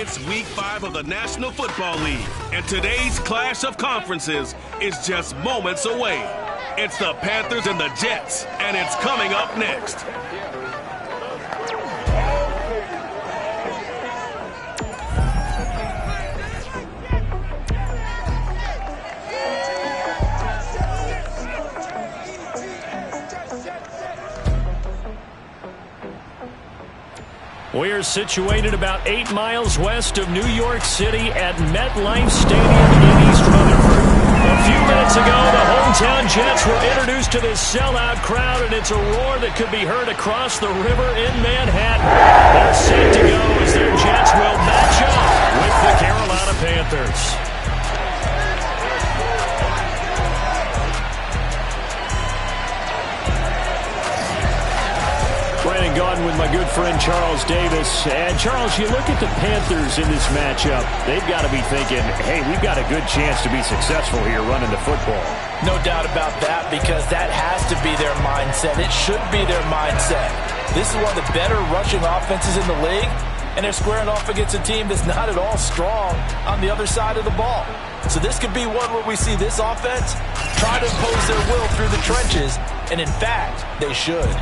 It's Week 5 of the National Football League, and today's clash of conferences is just moments away. It's the Panthers and the Jets, and it's coming up next. We're situated about 8 miles west of New York City at MetLife Stadium in East Rutherford. A few minutes ago, the hometown Jets were introduced to this sellout crowd, and it's a roar that could be heard across the river in Manhattan. They're set to go as their Jets will match up with the Carolina Panthers. Brandon Gaudin with my good friend Charles Davis. And Charles, you look at the Panthers in this matchup, they've got to be thinking, hey, we've got a good chance to be successful here running the football. No doubt about that, because that has to be their mindset. It should be their mindset. This is one of the better rushing offenses in the league, and they're squaring off against a team that's not at all strong on the other side of the ball. So this could be one where we see this offense try to impose their will through the trenches, and in fact, they should.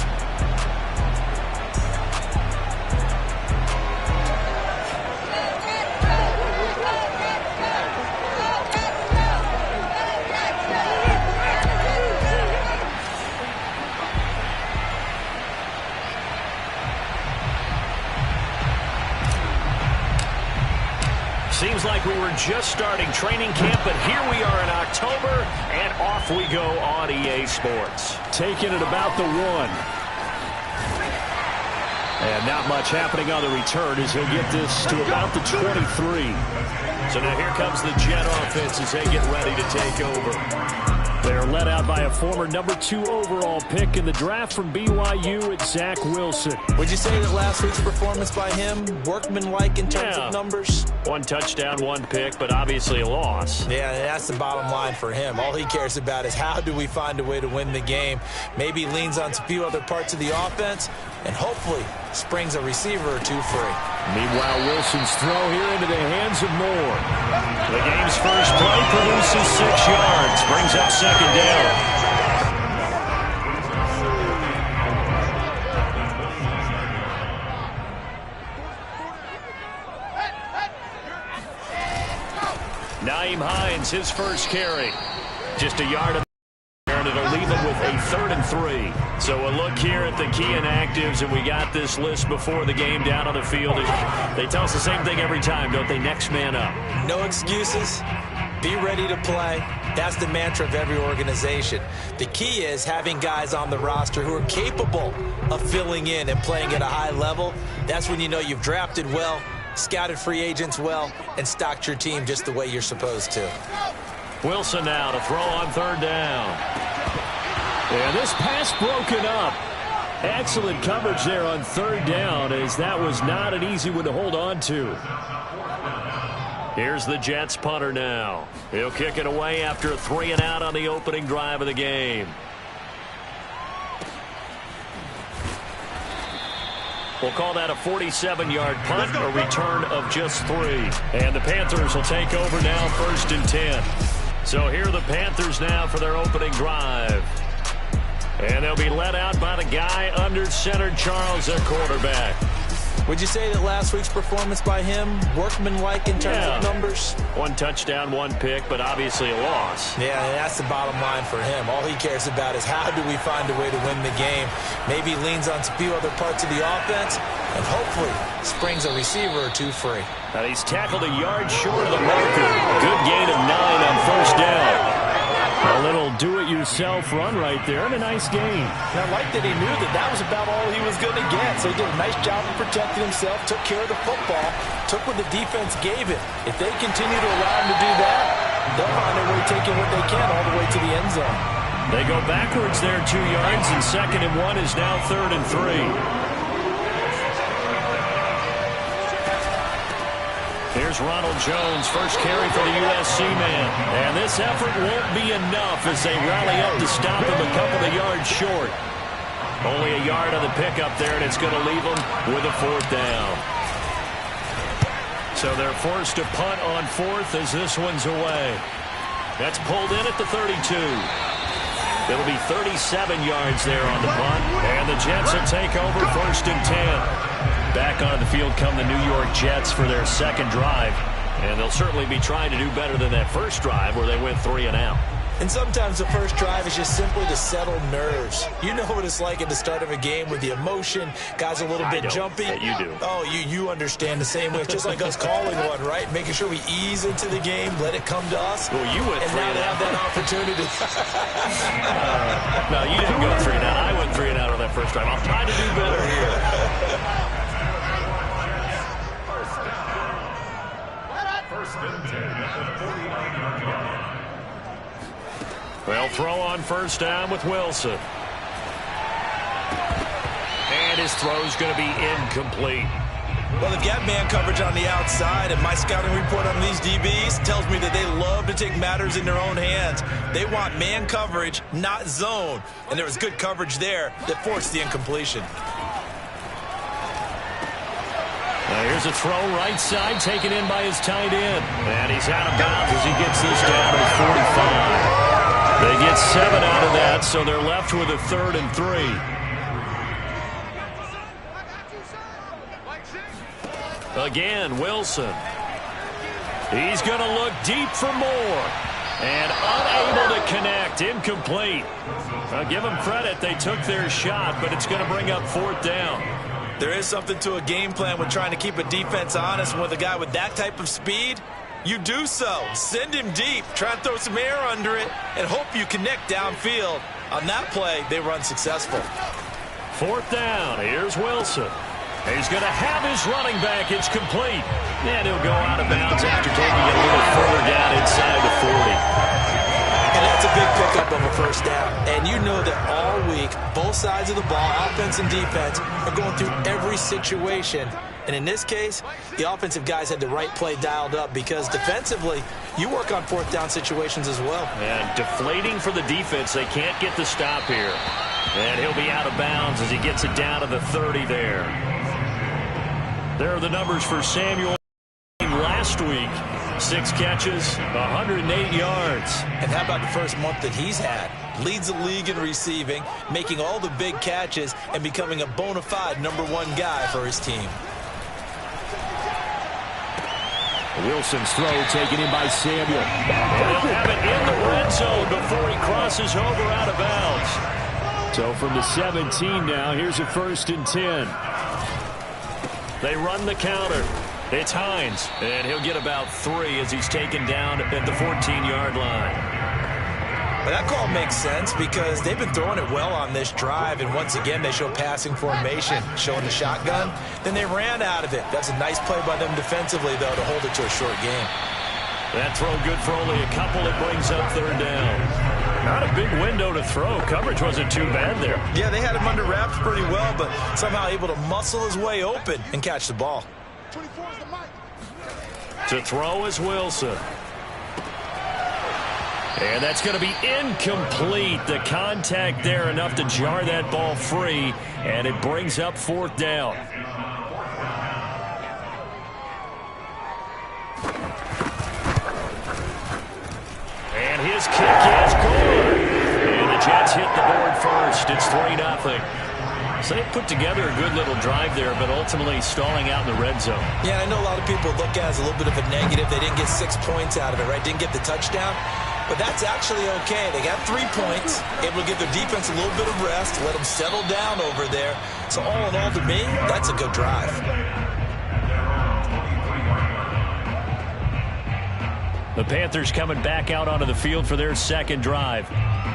Seems like we were just starting training camp, but here we are in October, and off we go on EA Sports. Taking it about the 1. And not much happening on the return as he'll get this to about the 23. So now here comes the Jet offense as they get ready to take over. They're led out by a former number 2 overall pick in the draft from BYU at Zach Wilson. Would you say that last week's performance by him, workmanlike in terms of numbers? 1 touchdown, 1 pick, but obviously a loss. Yeah, that's the bottom line for him. All he cares about is how do we find a way to win the game. Maybe leans on a few other parts of the offense, and hopefully springs a receiver or 2 free. Meanwhile, Wilson's throw here into the hands of Moore. The game's first play produces 6 yards, brings up second down. Nyheim Hines, his first carry. Just a yard of and it'll leave him with a 3rd and 3. So a look here at the key inactives, and we got this list before the game down on the field. They tell us the same thing every time, don't they? Next man up. No excuses. Be ready to play. That's the mantra of every organization. The key is having guys on the roster who are capable of filling in and playing at a high level. That's when you know you've drafted well, scouted free agents well, and stocked your team just the way you're supposed to. Wilson now to throw on 3rd down. And this pass broken up. Excellent coverage there on 3rd down, as that was not an easy one to hold on to. Here's the Jets punter now. He'll kick it away after a 3 and out on the opening drive of the game. We'll call that a 47-yard punt, a return of just 3. And the Panthers will take over now, 1st and 10. So here are the Panthers now for their opening drive. And they'll be led out by the guy under center, Charles, their quarterback. Would you say that last week's performance by him, workmanlike in terms of numbers? 1 touchdown, 1 pick, but obviously a loss. Yeah, that's the bottom line for him. All he cares about is how do we find a way to win the game. Maybe leans on a few other parts of the offense, and hopefully springs a receiver or 2 free. Now he's tackled a yard short of the marker. Good gain of 9 on 1st down. A little do-it-yourself run right there, and a nice gain. And I like that he knew that that was about all he was going to get. So he did a nice job of protecting himself, took care of the football, took what the defense gave him. If they continue to allow him to do that, they'll find a way taking what they can all the way to the end zone. They go backwards there 2 yards, and 2nd and 1 is now 3rd and 3. Here's Ronald Jones, first carry for the USC man. And this effort won't be enough as they rally up to stop him a couple of yards short. Only a yard on the pickup there, and it's going to leave them with a 4th down. So they're forced to punt on fourth as this one's away. That's pulled in at the 32. It'll be 37 yards there on the punt. And the Jets will take over 1st and 10. Back onto the field come the New York Jets for their second drive. And they'll certainly be trying to do better than that first drive where they went 3 and out. And sometimes the first drive is just simply to settle nerves. You know what it's like at the start of a game with the emotion. Guys are a little bit jumpy. Yeah, you do. Oh, you understand the same way. It's just like us calling one, right? Making sure we ease into the game, let it come to us. Well, you went 3 and now they have that opportunity. No, you didn't go 3 and out. I went 3 and out on that first drive. I'll try to do better here. Well, throw on first down with Wilson. And his throw's going to be incomplete. Well, they've got man coverage on the outside, and my scouting report on these DBs tells me that they love to take matters in their own hands. They want man coverage, not zone. And there was good coverage there that forced the incompletion. Now here's a throw right side taken in by his tight end. And he's out of bounds as he gets this down to the 45. They get 7 out of that, so they're left with a 3rd and 3. Again, Wilson. He's going to look deep for more. And unable to connect. Incomplete. I'll give them credit. They took their shot, but it's going to bring up 4th down. There is something to a game plan with trying to keep a defense honest. With a guy with that type of speed, you do so. Send him deep. Try and throw some air under it and hope you connect downfield. On that play, they run successful. 4th down. Here's Wilson. He's going to have his running back. It's complete. And he'll go out of bounds after taking it a little further down inside the 40. And that's a big pickup of a first down. And you know that all week, both sides of the ball, offense and defense, are going through every situation. And in this case, the offensive guys had the right play dialed up because defensively, you work on 4th down situations as well. And deflating for the defense. They can't get the stop here. And he'll be out of bounds as he gets it down to the 30 there. There are the numbers for Samuel last week. 6 catches, 108 yards. And how about the first month that he's had? Leads the league in receiving, making all the big catches, and becoming a bona fide #1 guy for his team. Wilson's throw taken in by Samuel. And he'll have it in the red zone before he crosses over out of bounds. So from the 17 now, here's a 1st and 10. They run the counter. It's Hines, and he'll get about 3 as he's taken down at the 14-yard line. But that call makes sense because they've been throwing it well on this drive, and once again they show passing formation, showing the shotgun. Then they ran out of it. That's a nice play by them defensively, though, to hold it to a short game. That throw good for only a couple. It brings up 3rd down. Not a big window to throw. Coverage wasn't too bad there. Yeah, they had him under wraps pretty well, but somehow able to muscle his way open and catch the ball. To throw is Wilson. And that's going to be incomplete. The contact there enough to jar that ball free, and it brings up 4th down. And his kick is good. And the Jets hit the board first. It's 3-0. So they put together a good little drive there, but ultimately stalling out in the red zone. Yeah, I know a lot of people look at it as a little bit of a negative. They didn't get 6 points out of it, right? Didn't get the touchdown. But that's actually okay. They got 3 points, able to give their defense a little bit of rest, let them settle down over there. So all in all, to me, that's a good drive. The Panthers coming back out onto the field for their second drive.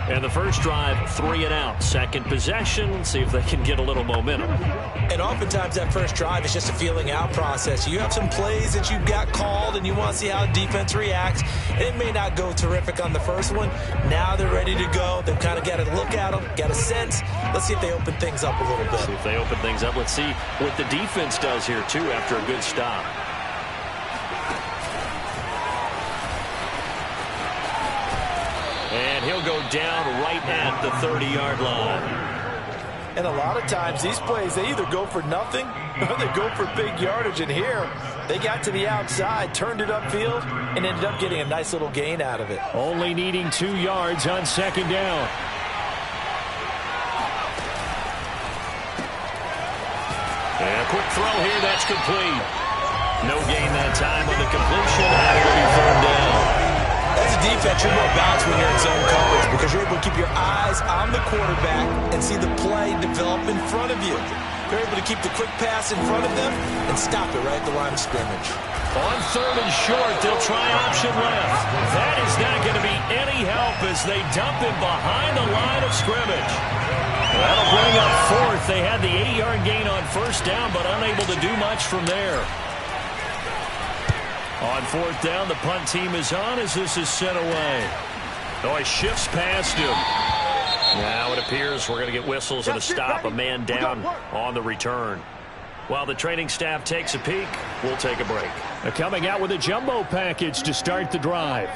And the first drive, 3 and out. Second possession, see if they can get a little momentum. And oftentimes that first drive is just a feeling out process. You have some plays that you've got called and you want to see how the defense reacts. It may not go terrific on the first one. Now they're ready to go. They've kind of got to look at them, got a sense. Let's see if they open things up a little bit. See if they open things up. Let's see what the defense does here, too, after a good stop. And he'll go down right at the 30-yard line. And a lot of times these plays, they either go for nothing or they go for big yardage. And here, They got to the outside, turned it upfield, and ended up getting a nice little gain out of it. Only needing 2 yards on second down. And a quick throw here, that's complete. No gain that time on the completion, and it'll be third down. As a defense, you're more balanced when you're in zone coverage because you're able to keep your eyes on the quarterback and see the play develop in front of you. You're able to keep the quick pass in front of them and stop it right at the line of scrimmage. On third and short, they'll try option left. That is not going to be any help as they dump him behind the line of scrimmage. That'll bring up fourth. They had the 8-yard gain on first down, but unable to do much from there. On fourth down, the punt team is on as this is sent away. Oh, he shifts past him. Now it appears we're going to get whistles and a stop, a man down on the return. While the training staff takes a peek, we'll take a break. They're coming out with a jumbo package to start the drive.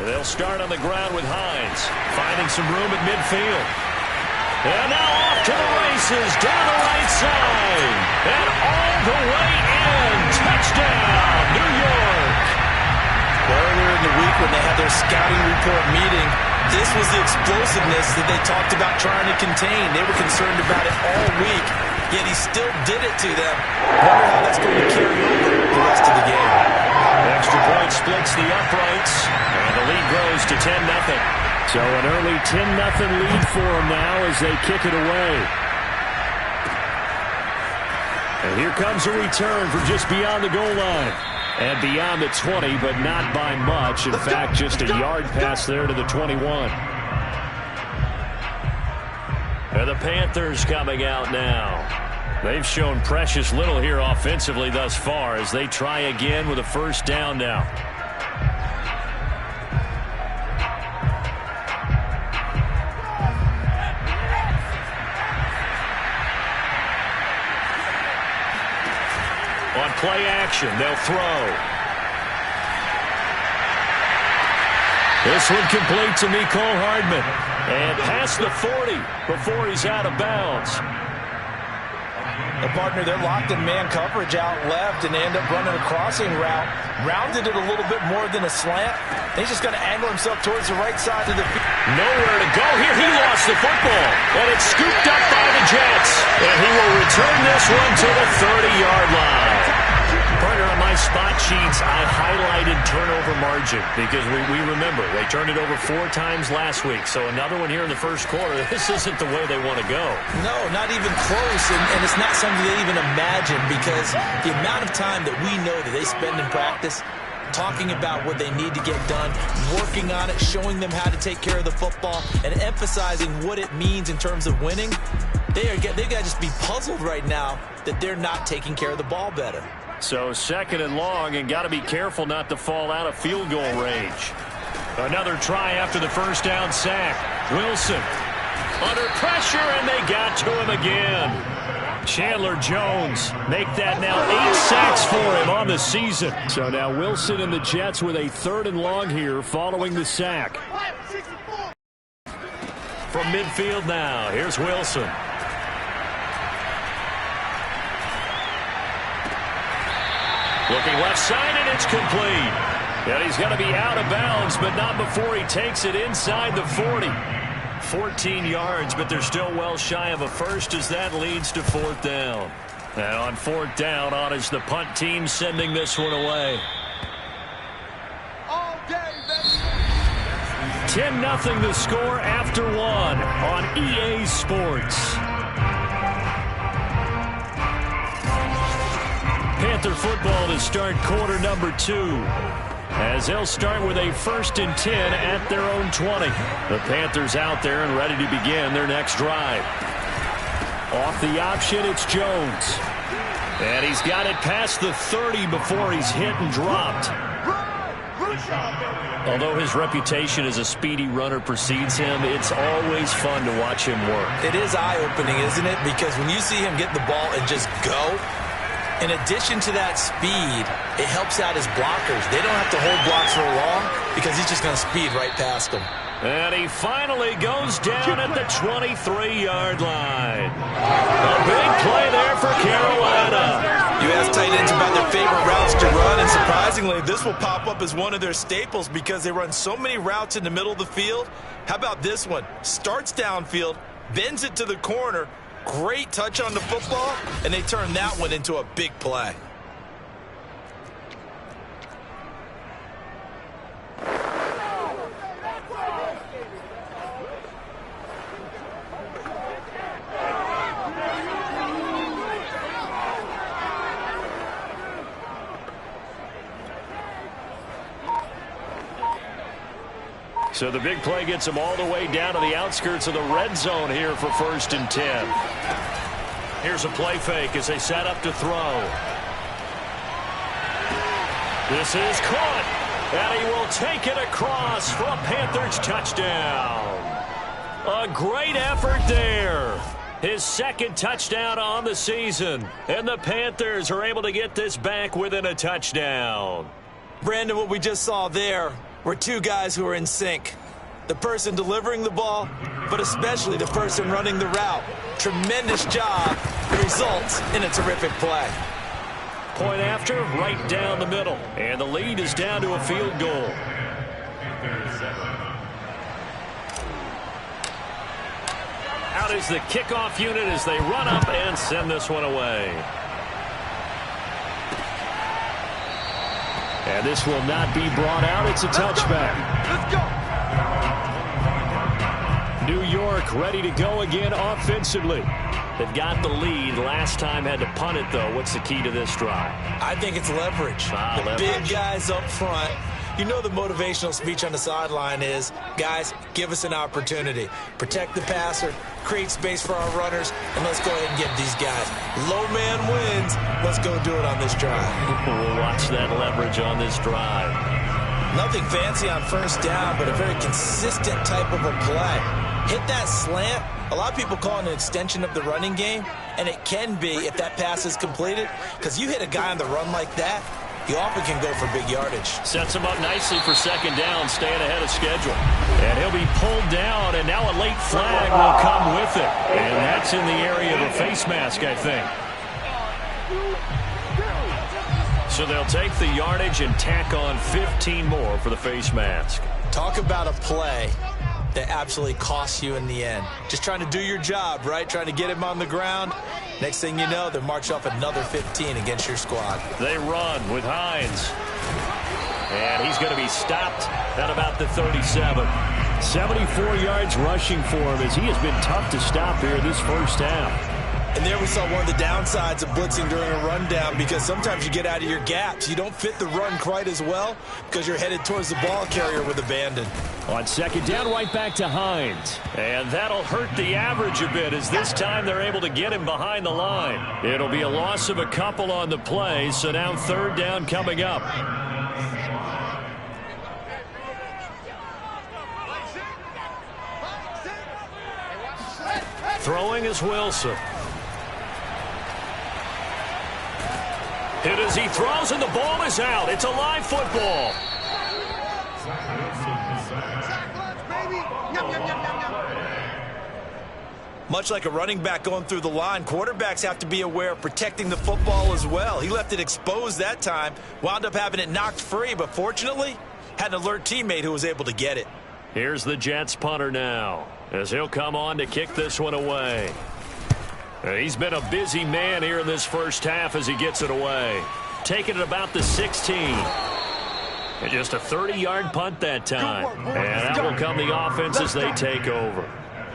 They'll start on the ground with Hines, finding some room at midfield. And now off to the races, down the right side. And all the way in. Touchdown, New York. Earlier in the week when they had their scouting report meeting, this was the explosiveness that they talked about trying to contain. They were concerned about it all week, yet he still did it to them. Wonder how that's going to carry over the rest of the game. Extra point splits the uprights, and the lead grows to 10-0. So an early 10-0 lead for them now as they kick it away. And here comes a return from just beyond the goal line. And beyond the 20, but not by much. In fact, just a yard pass there to the 21. And the Panthers coming out now. They've shown precious little here offensively thus far as they try again with a first down now. On play action, they'll throw. This one complete to Mecole Hardman. And past the 40 before he's out of bounds. The partner, they're locked in man coverage out left, and they end up running a crossing route. Rounded it a little bit more than a slant. He's just going to angle himself towards the right side of the field. Nowhere to go here. He lost the football. And it's scooped up by the Jets. And he will return this one to the 30-yard line. Partner, on my spot sheets, I highlighted turnover margin because we remember they turned it over 4 times last week. So another one here in the first quarter. This isn't the way they want to go. No, not even close. And it's not something they even imagine because the amount of time that we know that they spend in practice talking about what they need to get done, working on it, showing them how to take care of the football, and emphasizing what it means in terms of winning, they've got to just be puzzled right now that they're not taking care of the ball better. So second and long, and got to be careful not to fall out of field goal range. Another try after the first down sack. Wilson under pressure, and they got to him again. Chandler Jones make that now 8 sacks for him on the season. So now Wilson and the Jets with a third and long here following the sack. From midfield now, here's Wilson. Looking left side, and it's complete. And he's going to be out of bounds, but not before he takes it inside the 40. 14 yards, but they're still well shy of a first as that leads to fourth down. And on fourth down, on is the punt team sending this one away. 10-0 the score after 1 on EA Sports. Panther football to start quarter number 2. As they'll start with a 1st and 10 at their own 20. The Panthers out there and ready to begin their next drive. Off the option, it's Jones. And he's got it past the 30 before he's hit and dropped. Although his reputation as a speedy runner precedes him, it's always fun to watch him work. It is eye-opening, isn't it? Because when you see him get the ball and just go, in addition to that speed, it helps out his blockers. They don't have to hold blocks for long because he's just going to speed right past them. And he finally goes down at the 23-yard line. A big play there for Carolina. You ask tight ends about their favorite routes to run, and surprisingly, this will pop up as one of their staples because they run so many routes in the middle of the field. How about this one? Starts downfield, bends it to the corner, great touch on the football, and they turn that one into a big play. So the big play gets them all the way down to the outskirts of the red zone here for 1st and 10. Here's a play fake as they set up to throw. This is caught, and he will take it across for a Panthers touchdown. A great effort there. His 2nd touchdown on the season, and the Panthers are able to get this back within a touchdown. Brandon, what we just saw there were two guys who are in sync. The person delivering the ball, but especially the person running the route. Tremendous job. The results in a terrific play. Point after, right down the middle. And the lead is down to a field goal. Out is the kickoff unit as they run up and send this one away. And this will not be brought out. It's a touchback. Let's go. New York ready to go again offensively. They've got the lead. Last time had to punt it, though. What's the key to this drive? I think it's leverage. The big guys up front. You know the motivational speech on the sideline is, guys, give us an opportunity. Protect the passer, create space for our runners, and let's go ahead and give these guys. Low man wins. Let's go do it on this drive. We'll watch that leverage on this drive. Nothing fancy on 1st down, but a very consistent type of a play. Hit that slant. A lot of people call it an extension of the running game, and it can be if that pass is completed, because you hit a guy on the run like that, you often can go for big yardage. Sets him up nicely for 2nd down, staying ahead of schedule. And he'll be pulled down, and now a late flag will come with it. And that's in the area of a face mask, I think. So they'll take the yardage and tack on 15 more for the face mask. Talk about a play that absolutely costs you in the end. Just trying to do your job, right? Trying to get him on the ground. Next thing you know, they march off another 15 against your squad. They run with Hines. And he's going to be stopped at about the 37. 74 yards rushing for him as he has been tough to stop here this 1st half. And there we saw one of the downsides of blitzing during a rundown, because sometimes you get out of your gaps. You don't fit the run quite as well because you're headed towards the ball carrier with abandon. On 2nd down, right back to Hines. And that'll hurt the average a bit as this time they're able to get him behind the line. It'll be a loss of a couple on the play, so now 3rd down coming up. Throwing is Wilson. Hit as he throws, and the ball is out. It's a live football. Much like a running back going through the line, quarterbacks have to be aware of protecting the football as well. He left it exposed that time, wound up having it knocked free, but fortunately, had an alert teammate who was able to get it. Here's the Jets punter now, as he'll come on to kick this one away. He's been a busy man here in this 1st half as he gets it away. Taking it about the 16. And just a 30-yard punt that time. And out will come the offense as they take over.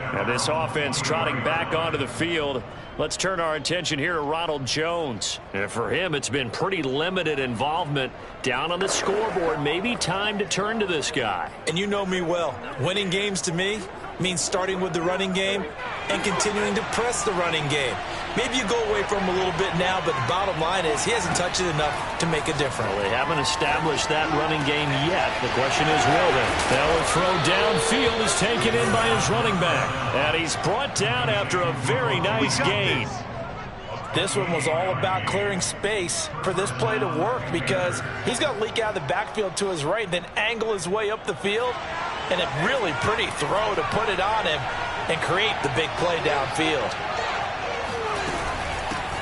And this offense trotting back onto the field. Let's turn our attention here to Ronald Jones. And for him, it's been pretty limited involvement down on the scoreboard. Maybe time to turn to this guy. And you know me well. Winning games to me means starting with the running game and continuing to press the running game. Maybe you go away from him a little bit now, but the bottom line is he hasn't touched it enough to make a difference. Well, they haven't established that running game yet. The question is, will they? Now a throw downfield is taken in by his running back. And he's brought down after a very nice gain. This one was all about clearing space for this play to work, because he's going to leak out of the backfield to his right, then angle his way up the field. and a really pretty throw to put it on him and create the big play downfield.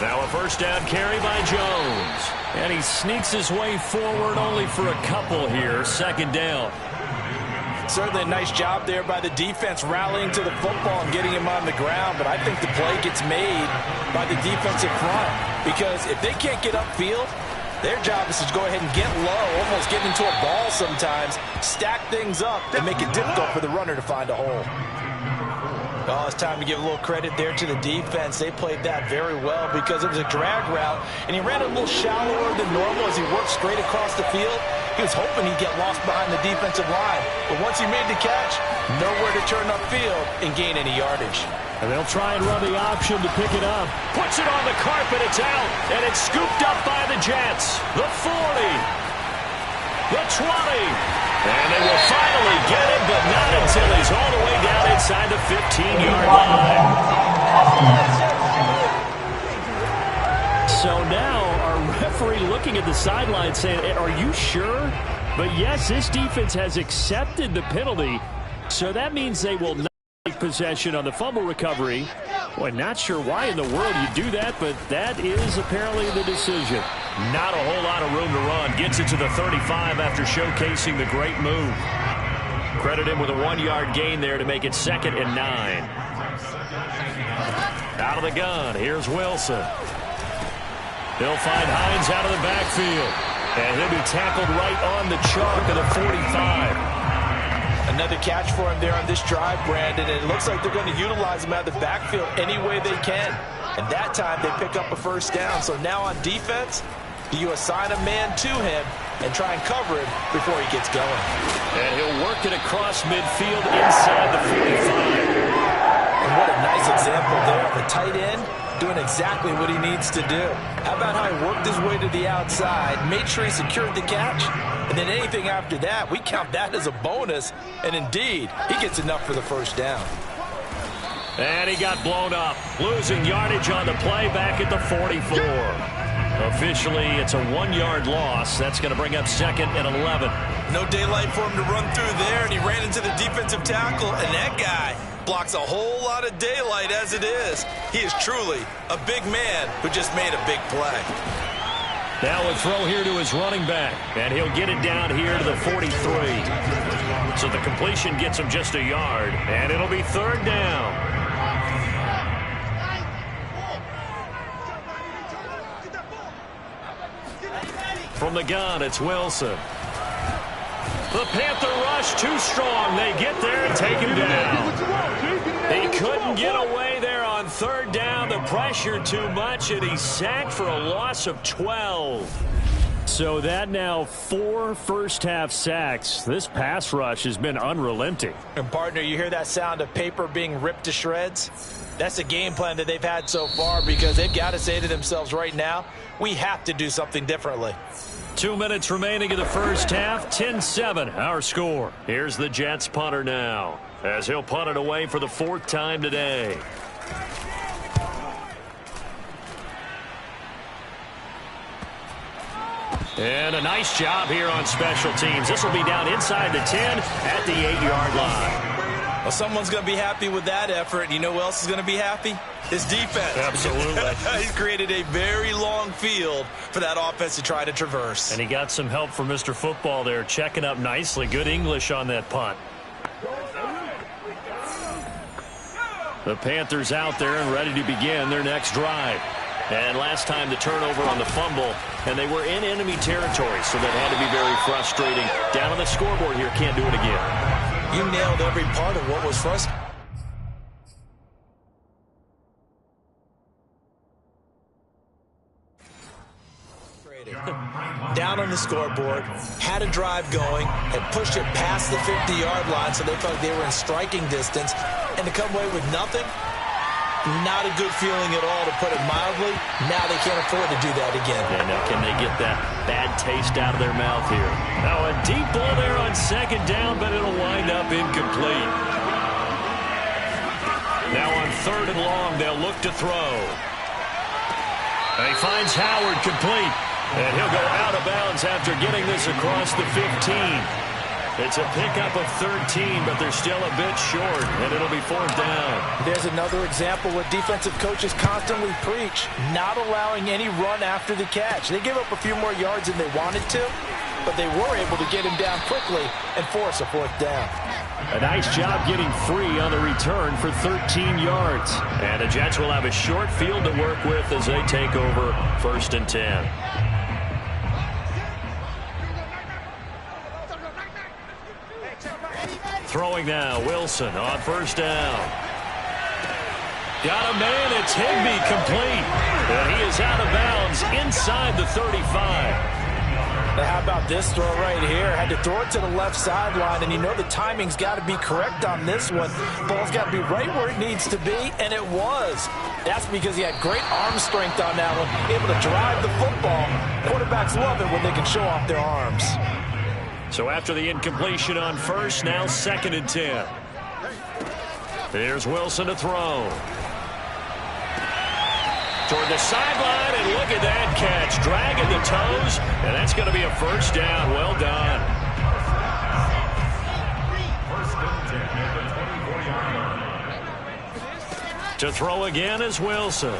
Now a first down carry by Jones. And he sneaks his way forward only for a couple here. Second down. Certainly a nice job there by the defense rallying to the football and getting him on the ground, but I think the play gets made by the defensive front because if they can't get upfield, their job is to go ahead and get low, almost get into a ball sometimes, stack things up, and make it difficult for the runner to find a hole. Oh, it's time to give a little credit there to the defense. They played that very well because it was a drag route, and he ran a little shallower than normal as he worked straight across the field. He was hoping he'd get lost behind the defensive line, but once he made the catch, nowhere to turn upfield and gain any yardage. And they'll try and run the option to pick it up. Puts it on the carpet, it's out, and it's scooped up by the Jets. The 40, the 20. And they will finally get him, but not until he's all the way down inside the 15-yard line. So now our referee looking at the sideline saying, are you sure? But yes, this defense has accepted the penalty, so that means they will not take possession on the fumble recovery. Boy, not sure why in the world you do that, but that is apparently the decision. Not a whole lot of room to run. Gets it to the 35 after showcasing the great move. Credit him with a 1-yard gain there to make it 2nd and 9. Out of the gun, here's Wilson. He'll find Hines out of the backfield. And he'll be tackled right on the chalk of the 45. Another catch for him there on this drive, Brandon, and it looks like they're going to utilize him out of the backfield any way they can. And that time they pick up a first down. So now on defense, do you assign a man to him and try and cover him before he gets going? And he'll work it across midfield inside the 45. And what a nice example there of a tight end doing exactly what he needs to do. How about how he worked his way to the outside, made sure he secured the catch, and then anything after that, we count that as a bonus. And indeed, he gets enough for the first down. And he got blown up, losing yardage on the play back at the 44. Officially, it's a 1-yard loss. That's going to bring up 2nd and 11. No daylight for him to run through there, and he ran into the defensive tackle, and that guy blocks a whole lot of daylight as it is. He is truly a big man who just made a big play. Now a throw here to his running back, and he'll get it down here to the 43. So the completion gets him just a yard, and it'll be 3rd down. From the gun, it's Wilson. The Panther rush too strong. They get there and take him down. He couldn't get away there on 3rd down. The pressure too much, and he's sacked for a loss of 12. So that now 4 first-half sacks. This pass rush has been unrelenting. And, partner, you hear that sound of paper being ripped to shreds? That's the game plan that they've had so far because they've got to say to themselves right now, we have to do something differently. 2 minutes remaining in the first half. 10-7, our score. Here's the Jets punter now, as he'll punt it away for the 4th time today. And a nice job here on special teams. This will be down inside the 10 at the 8-yard line. Well, someone's going to be happy with that effort. You know who else is going to be happy? His defense. Absolutely. He's created a very long field for that offense to try to traverse. And he got some help from Mr. Football there, checking up nicely. Good English on that punt. The Panthers out there and ready to begin their next drive. And last time the turnover on the fumble, and they were in enemy territory, so that had to be very frustrating. Down on the scoreboard here, can't do it again. You nailed every part of what was frustrating. Down on the scoreboard, had a drive going, had pushed it past the 50-yard line, so they felt like they were in striking distance, and to come away with nothing, not a good feeling at all, to put it mildly. Now they can't afford to do that again. Yeah, now can they get that bad taste out of their mouth here? Now a deep ball there on 2nd down, but it'll wind up incomplete. Now on 3rd and long, they'll look to throw. And he finds Howard complete. And he'll go out of bounds after getting this across the 15. It's a pickup of 13, but they're still a bit short, and it'll be 4th down. There's another example where defensive coaches constantly preach, not allowing any run after the catch. They gave up a few more yards than they wanted to, but they were able to get him down quickly and force a 4th down. A nice job getting free on the return for 13 yards. And the Jets will have a short field to work with as they take over 1st and 10. Throwing now, Wilson on 1st down. Got a man, it's Higbee complete. And he is out of bounds inside the 35. Now how about this throw right here? Had to throw it to the left sideline, and you know the timing's got to be correct on this one. Ball's got to be right where it needs to be, and it was. That's because he had great arm strength on that one, able to drive the football. Quarterbacks love it when they can show off their arms. So after the incompletion on 1st, now 2nd and 10. Here's Wilson to throw. Toward the sideline, and look at that catch. Dragging the toes, and that's going to be a 1st down. Well done. To throw again is Wilson.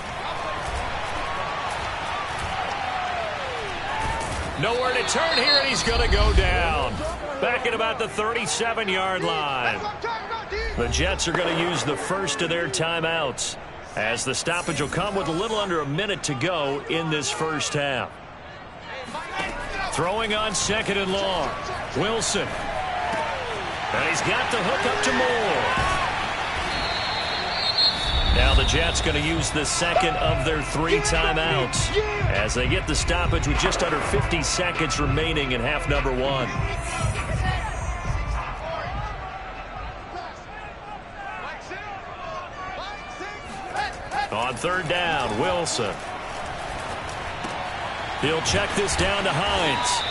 Nowhere to turn here, and he's going to go down. Back at about the 37-yard line. The Jets are going to use the first of their timeouts, as the stoppage will come with a little under a minute to go in this 1st half. Throwing on 2nd and long. Wilson. And he's got the hook up to Moore. Now the Jets going to use the 2nd of their 3 timeouts as they get the stoppage with just under 50 seconds remaining in half number 1. On 3rd down, Wilson. He'll check this down to Hines.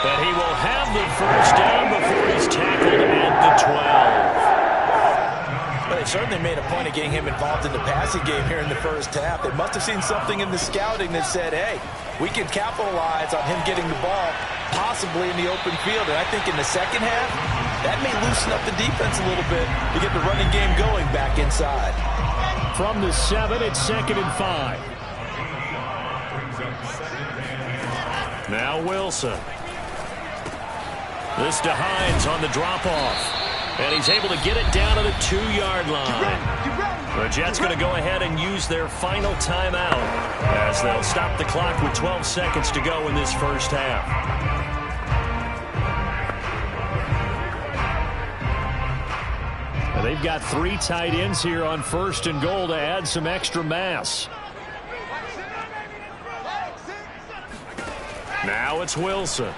But he will have the 1st down before he's tackled at the 12. Well, they certainly made a point of getting him involved in the passing game here in the 1st half. They must have seen something in the scouting that said, hey, we can capitalize on him getting the ball, possibly in the open field. And I think in the 2nd half, that may loosen up the defense a little bit to get the running game going back inside. From the 7, it's 2nd and 5. Now Wilson. This to Hines on the drop-off. And he's able to get it down to the 2-yard line. The Jets going to go ahead and use their final timeout as they'll stop the clock with 12 seconds to go in this 1st half. They've got 3 tight ends here on 1st and goal to add some extra mass. Now it's Wilson.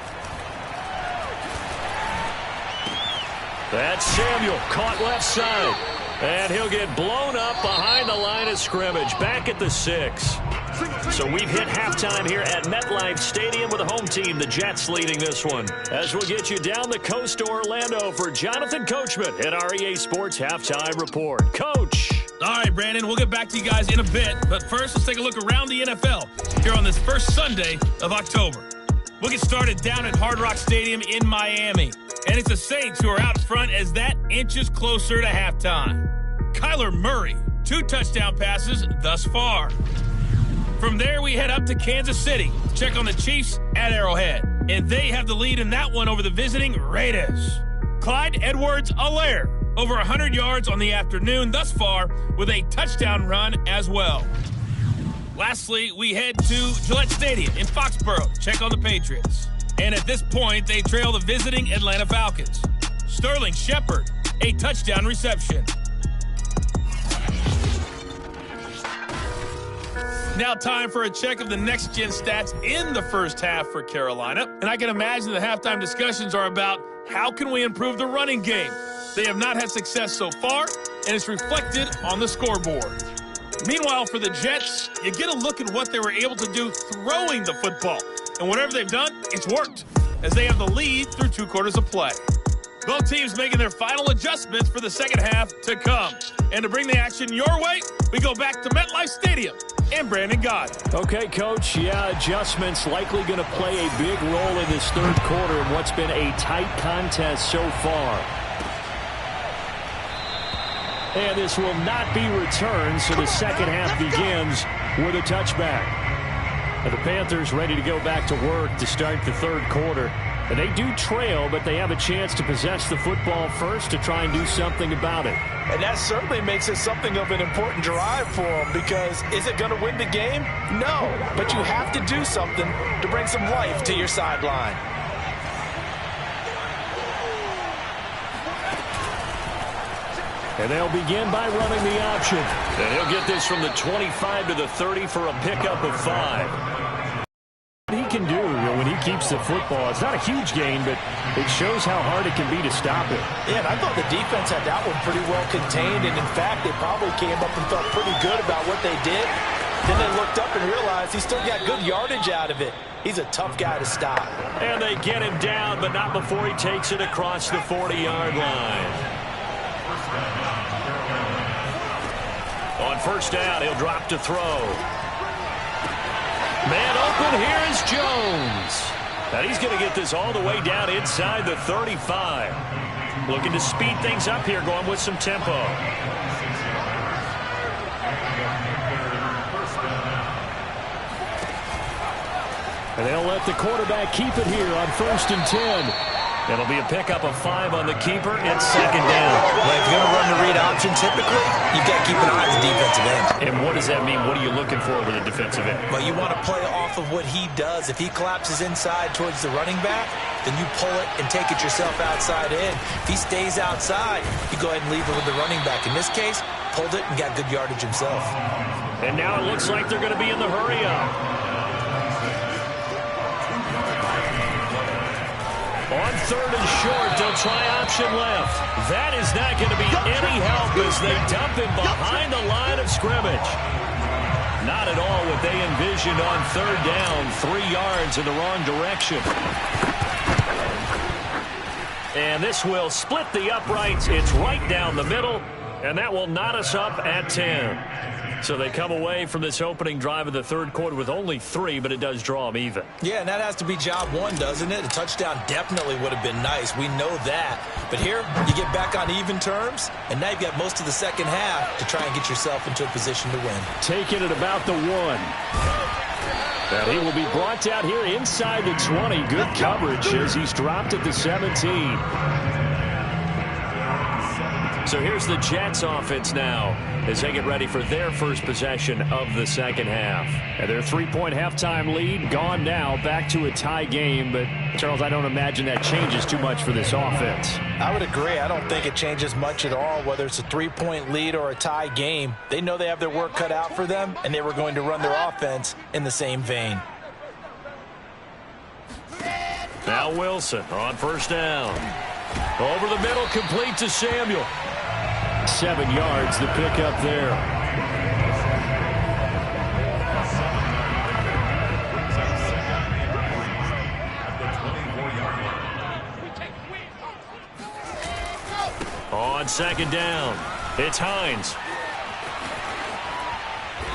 That's Samuel, caught left side. And he'll get blown up behind the line of scrimmage, back at the 6. So we've hit halftime here at MetLife Stadium with the home team, the Jets, leading this one. As we'll get you down the coast to Orlando for Jonathan Coachman at REA Sports Halftime Report. Coach. All right, Brandon, we'll get back to you guys in a bit. But first, let's take a look around the NFL here on this first Sunday of October. We'll get started down at Hard Rock Stadium in Miami. And it's the Saints who are out front as that inches closer to halftime. Kyler Murray, 2 touchdown passes thus far. From there, we head up to Kansas City to check on the Chiefs at Arrowhead. And they have the lead in that one over the visiting Raiders. Clyde Edwards-Helaire, over 100 yards on the afternoon thus far with a touchdown run as well. Lastly, we head to Gillette Stadium in Foxborough to check on the Patriots. And at this point, they trail the visiting Atlanta Falcons. Sterling Shepard, a touchdown reception. Now time for a check of the next-gen stats in the 1st half for Carolina. And I can imagine the halftime discussions are about how can we improve the running game. They have not had success so far, and it's reflected on the scoreboard. Meanwhile, for the Jets, you get a look at what they were able to do throwing the football. And whatever they've done, it's worked, as they have the lead through 2 quarters of play. Both teams making their final adjustments for the 2nd half to come. And to bring the action your way, we go back to MetLife Stadium and Brandon Gott. Okay, Coach. Yeah, adjustments likely going to play a big role in this third quarter in what's been a tight contest so far. And this will not be returned, so the second half begins with a touchback. And the Panthers ready to go back to work to start the third quarter. And they do trail, but they have a chance to possess the football first to try and do something about it. And that certainly makes it something of an important drive for them, because is it going to win the game? No, but you have to do something to bring some life to your sideline. And they'll begin by running the option. And he'll get this from the 25 to the 30 for a pickup of 5. What he can do when he keeps the football, it's not a huge gain, but it shows how hard it can be to stop it. Yeah, and I thought the defense had that one pretty well contained, and in fact, they probably came up and felt pretty good about what they did. Then they looked up and realized he still got good yardage out of it. He's a tough guy to stop. And they get him down, but not before he takes it across the 40-yard line. On first down, he'll drop to throw. Man open, here is Jones. And he's going to get this all the way down inside the 35. Looking to speed things up here, going with some tempo. And they'll let the quarterback keep it here on 1st and 10. It'll be a pickup of 5 on the keeper. It's second down. Well, if you're going to run the read option, typically, you've got to keep an eye on the defensive end. And what does that mean? What are you looking for with a defensive end? Well, you want to play off of what he does. If he collapses inside towards the running back, then you pull it and take it yourself outside in. If he stays outside, you go ahead and leave it with the running back. In this case, pulled it and got good yardage himself. And now it looks like they're going to be in the hurry-up. On 3rd and short, they'll try option left. That is not going to be any help as they dump him behind the line of scrimmage. Not at all what they envisioned on 3rd down. 3 yards in the wrong direction. And this will split the uprights. It's right down the middle, and that will knot us up at 10. So they come away from this opening drive of the third quarter with only 3, but it does draw them even. Yeah, and that has to be job 1, doesn't it? A touchdown definitely would have been nice. We know that. But here, you get back on even terms, and now you've got most of the second half to try and get yourself into a position to win. Taking it about the 1. And he will be brought down here inside the 20. Good coverage as he's dropped at the 17. So here's the Jets offense now as they get ready for their first possession of the second half. And their 3-point halftime lead gone now, back to a tie game. But, Charles, I don't imagine that changes too much for this offense. I would agree. I don't think it changes much at all, whether it's a 3-point lead or a tie game. They know they have their work cut out for them, and they were going to run their offense in the same vein. Now Wilson on first down. Over the middle, complete to Samuel. 7 yards, the pickup there. On second down, it's Hines.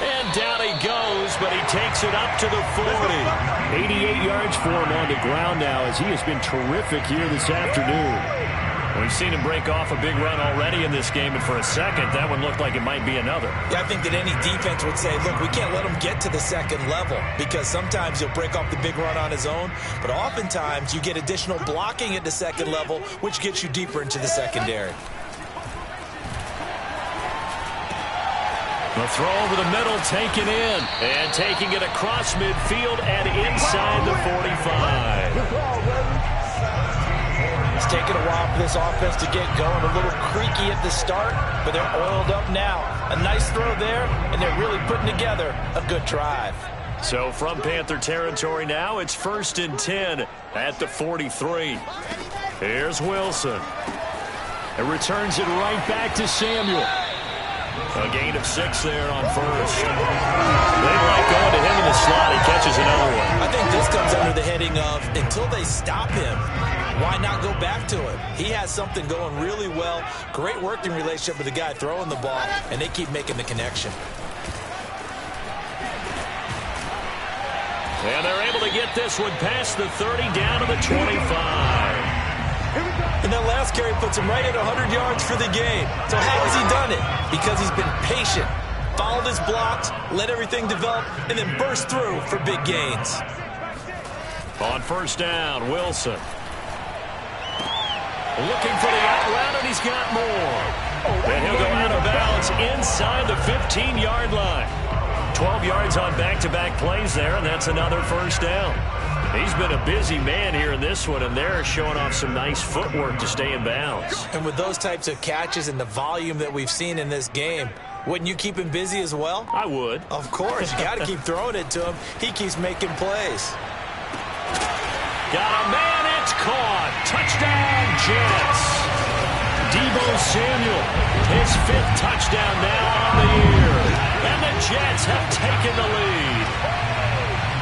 And down he goes, but he takes it up to the 40. 88 yards for him on the ground now as he has been terrific here this afternoon. We've seen him break off a big run already in this game, and for a second, that one looked like it might be another. Yeah, I think that any defense would say, look, we can't let him get to the second level, because sometimes he'll break off the big run on his own, but oftentimes you get additional blocking at the second level, which gets you deeper into the secondary. The throw over the middle, taken in, and taking it across midfield and inside the 45. It's taken a while for this offense to get going. A little creaky at the start, but they're oiled up now. A nice throw there, and they're really putting together a good drive. So from Panther territory now, it's 1st and 10 at the 43. Here's Wilson. It returns it right back to Samuel. A gain of 6 there on first. They like going to him in the slot. He catches another one. I think this comes under the heading of, until they stop him, why not go back to him? He has something going really well. Great working relationship with the guy throwing the ball, and they keep making the connection. And they're able to get this one past the 30 down to the 25. And that last carry puts him right at 100 yards for the game. So how has he done it? Because he's been patient, followed his blocks, let everything develop, and then burst through for big gains. On first down, Wilson. Looking for the out route, and he's got more. And he'll go out of bounds inside the 15-yard line. 12 yards on back-to-back plays there, and that's another first down. He's been a busy man here in this one, and they're showing off some nice footwork to stay in bounds. And with those types of catches and the volume that we've seen in this game, wouldn't you keep him busy as well? I would. Of course. You got to keep throwing it to him. He keeps making plays. Got a man, it's caught. Touchdown, Jets. Deebo Samuel, his 5th touchdown now on the year. And the Jets have taken the lead.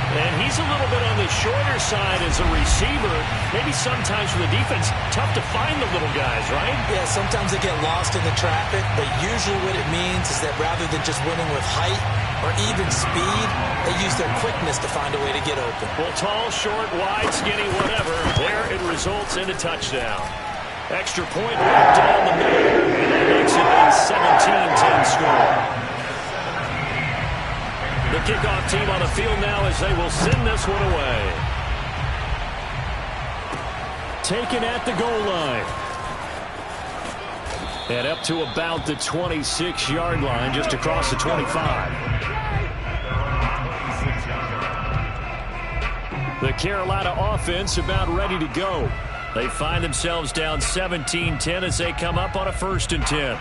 And he's a little bit on the shorter side as a receiver. Maybe sometimes for the defense, tough to find the little guys, right? Yeah, sometimes they get lost in the traffic, but usually what it means is that rather than just winning with height or even speed, they use their quickness to find a way to get open. Well, tall, short, wide, skinny, whatever, there it results in a touchdown. Extra point right down the middle, and that makes it a 17-10 score. The kickoff team on the field now as they will send this one away. Taken at the goal line. And up to about the 26-yard line, just across the 25. The Carolina offense about ready to go. They find themselves down 17-10 as they come up on a 1st and 10.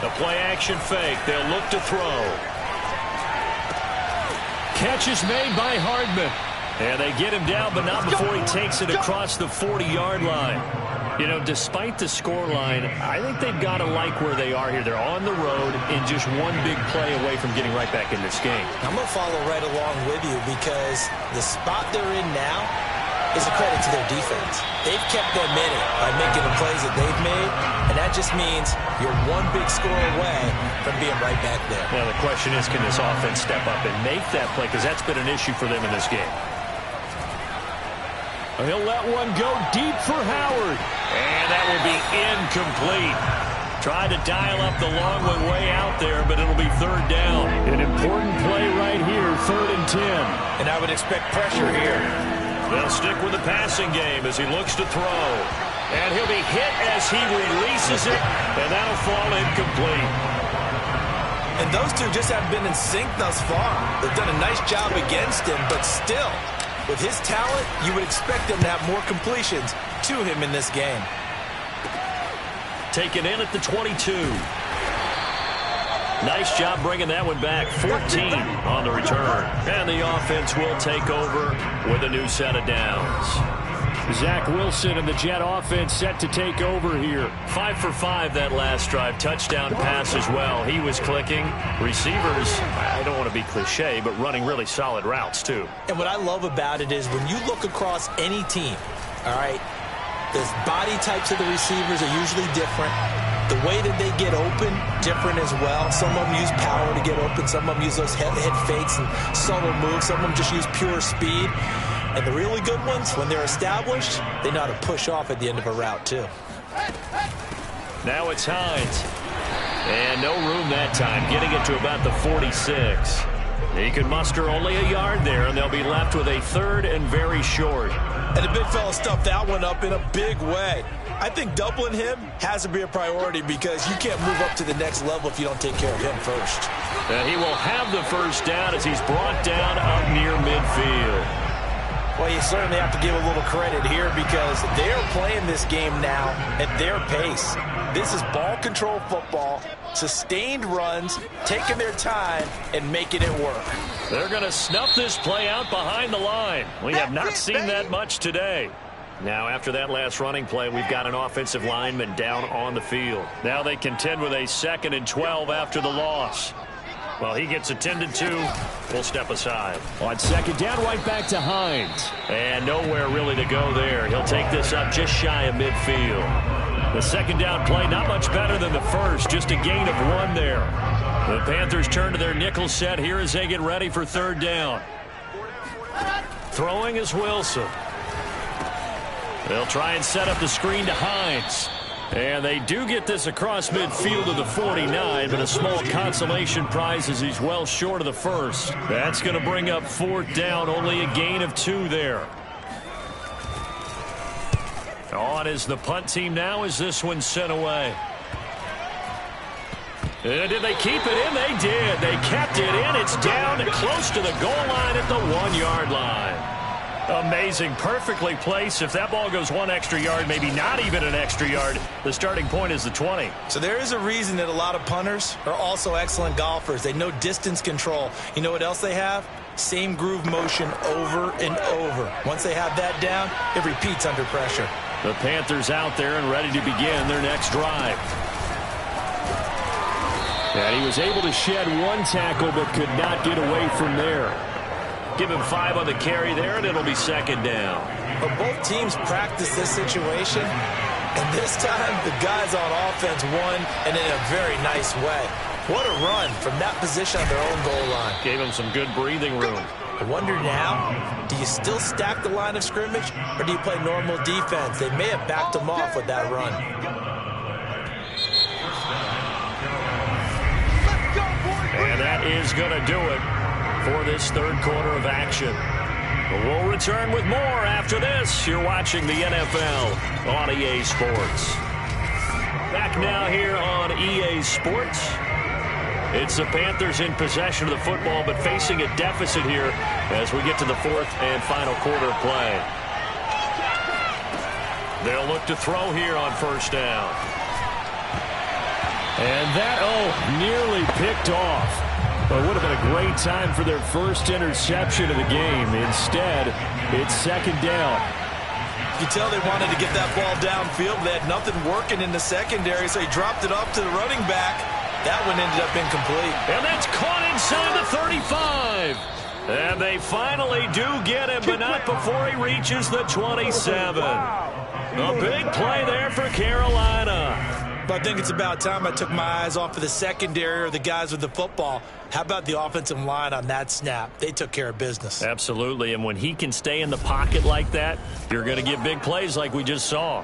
The play-action fake. They'll look to throw. Catch is made by Hardman. And they get him down, but not before he takes it across the 40-yard line. You know, despite the scoreline, I think they've got to like where they are here. They're on the road and just one big play away from getting right back in this game. I'm going to follow right along with you because the spot they're in now is a credit to their defense. They've kept them in it by making the plays that they've made, and that just means you're one big score away from being right back there. Now, the question is, can this offense step up and make that play? Because that's been an issue for them in this game. He'll let one go deep for Howard. And that will be incomplete. Tried to dial up the long one way out there, but it'll be 3rd down. An important play right here, 3rd and 10. And I would expect pressure here. They'll stick with the passing game as he looks to throw. And he'll be hit as he releases it, and that'll fall incomplete. And those two just haven't been in sync thus far. They've done a nice job against him, but still, with his talent, you would expect them to have more completions to him in this game. Taken in at the 22. Nice job bringing that one back. 14 on the return. And the offense will take over with a new set of downs. Zach Wilson and the Jet offense set to take over here. 5 for 5 that last drive. Touchdown pass as well. He was clicking. Receivers, I don't want to be cliche, but running really solid routes too. And what I love about it is when you look across any team, all right, the body types of the receivers are usually different. The way that they get open, different as well. Some of them use power to get open. Some of them use those head fakes and subtle moves. Some of them just use pure speed. And the really good ones, when they're established, they know how to push off at the end of a route, too. Now it's Hines. And no room that time, getting it to about the 46. He can muster only a yard there, and they'll be left with a 3rd and very short. And the big fella stuffed that one up in a big way. I think doubling him has to be a priority because you can't move up to the next level if you don't take care of him first. And he will have the first down as he's brought down up near midfield. Well, you certainly have to give a little credit here because they're playing this game now at their pace. This is ball control football, sustained runs, taking their time, and making it work. They're going to snuff this play out behind the line. We have not seen that much today. Now, after that last running play, we've got an offensive lineman down on the field. Now they contend with a 2nd and 12 after the loss. Well, he gets attended to. We'll step aside. On second down, right back to Hines. And nowhere really to go there. He'll take this up just shy of midfield. The second down play, not much better than the first. Just a gain of 1 there. The Panthers turn to their nickel set here as they get ready for third down. Throwing is Wilson. They'll try and set up the screen to Hines. And they do get this across midfield to the 49, but a small consolation prize as he's well short of the first. That's going to bring up fourth down, only a gain of 2 there. On is the punt team now as this one's sent away. And did they keep it in? They did. They kept it in. It's down close to the goal line at the 1-yard line. Amazing. Perfectly placed. If that ball goes 1 extra yard, maybe not even an extra yard, the starting point is the 20. So there is a reason that a lot of punters are also excellent golfers. They know distance control. You know what else they have? Same groove motion over and over. Once they have that down, it repeats under pressure. The Panthers out there and ready to begin their next drive. And he was able to shed 1 tackle but could not get away from there. Give him 5 on the carry there, and it'll be second down. But both teams practice this situation, and this time the guys on offense won, and in a very nice way. What a run from that position on their own goal line. Gave him some good breathing room. I wonder now, do you still stack the line of scrimmage, or do you play normal defense? They may have backed them off with that run. And that is going to do it for this third quarter of action. We'll return with more after this. You're watching the NFL on EA Sports. Back now here on EA Sports. It's the Panthers in possession of the football, but facing a deficit here as we get to the fourth and final quarter of play. They'll look to throw here on first down. And that, nearly picked off. But it would have been a great time for their first interception of the game. Instead, it's second down. You tell they wanted to get that ball downfield. They had nothing working in the secondary, so he dropped it off to the running back. That one ended up incomplete. And that's caught inside the 35. And they finally do get him, but not before he reaches the 27. A big play there for Carolina. But I think it's about time I took my eyes off of the secondary or the guys with the football. How about the offensive line on that snap? They took care of business. Absolutely, and when he can stay in the pocket like that, you're going to get big plays like we just saw.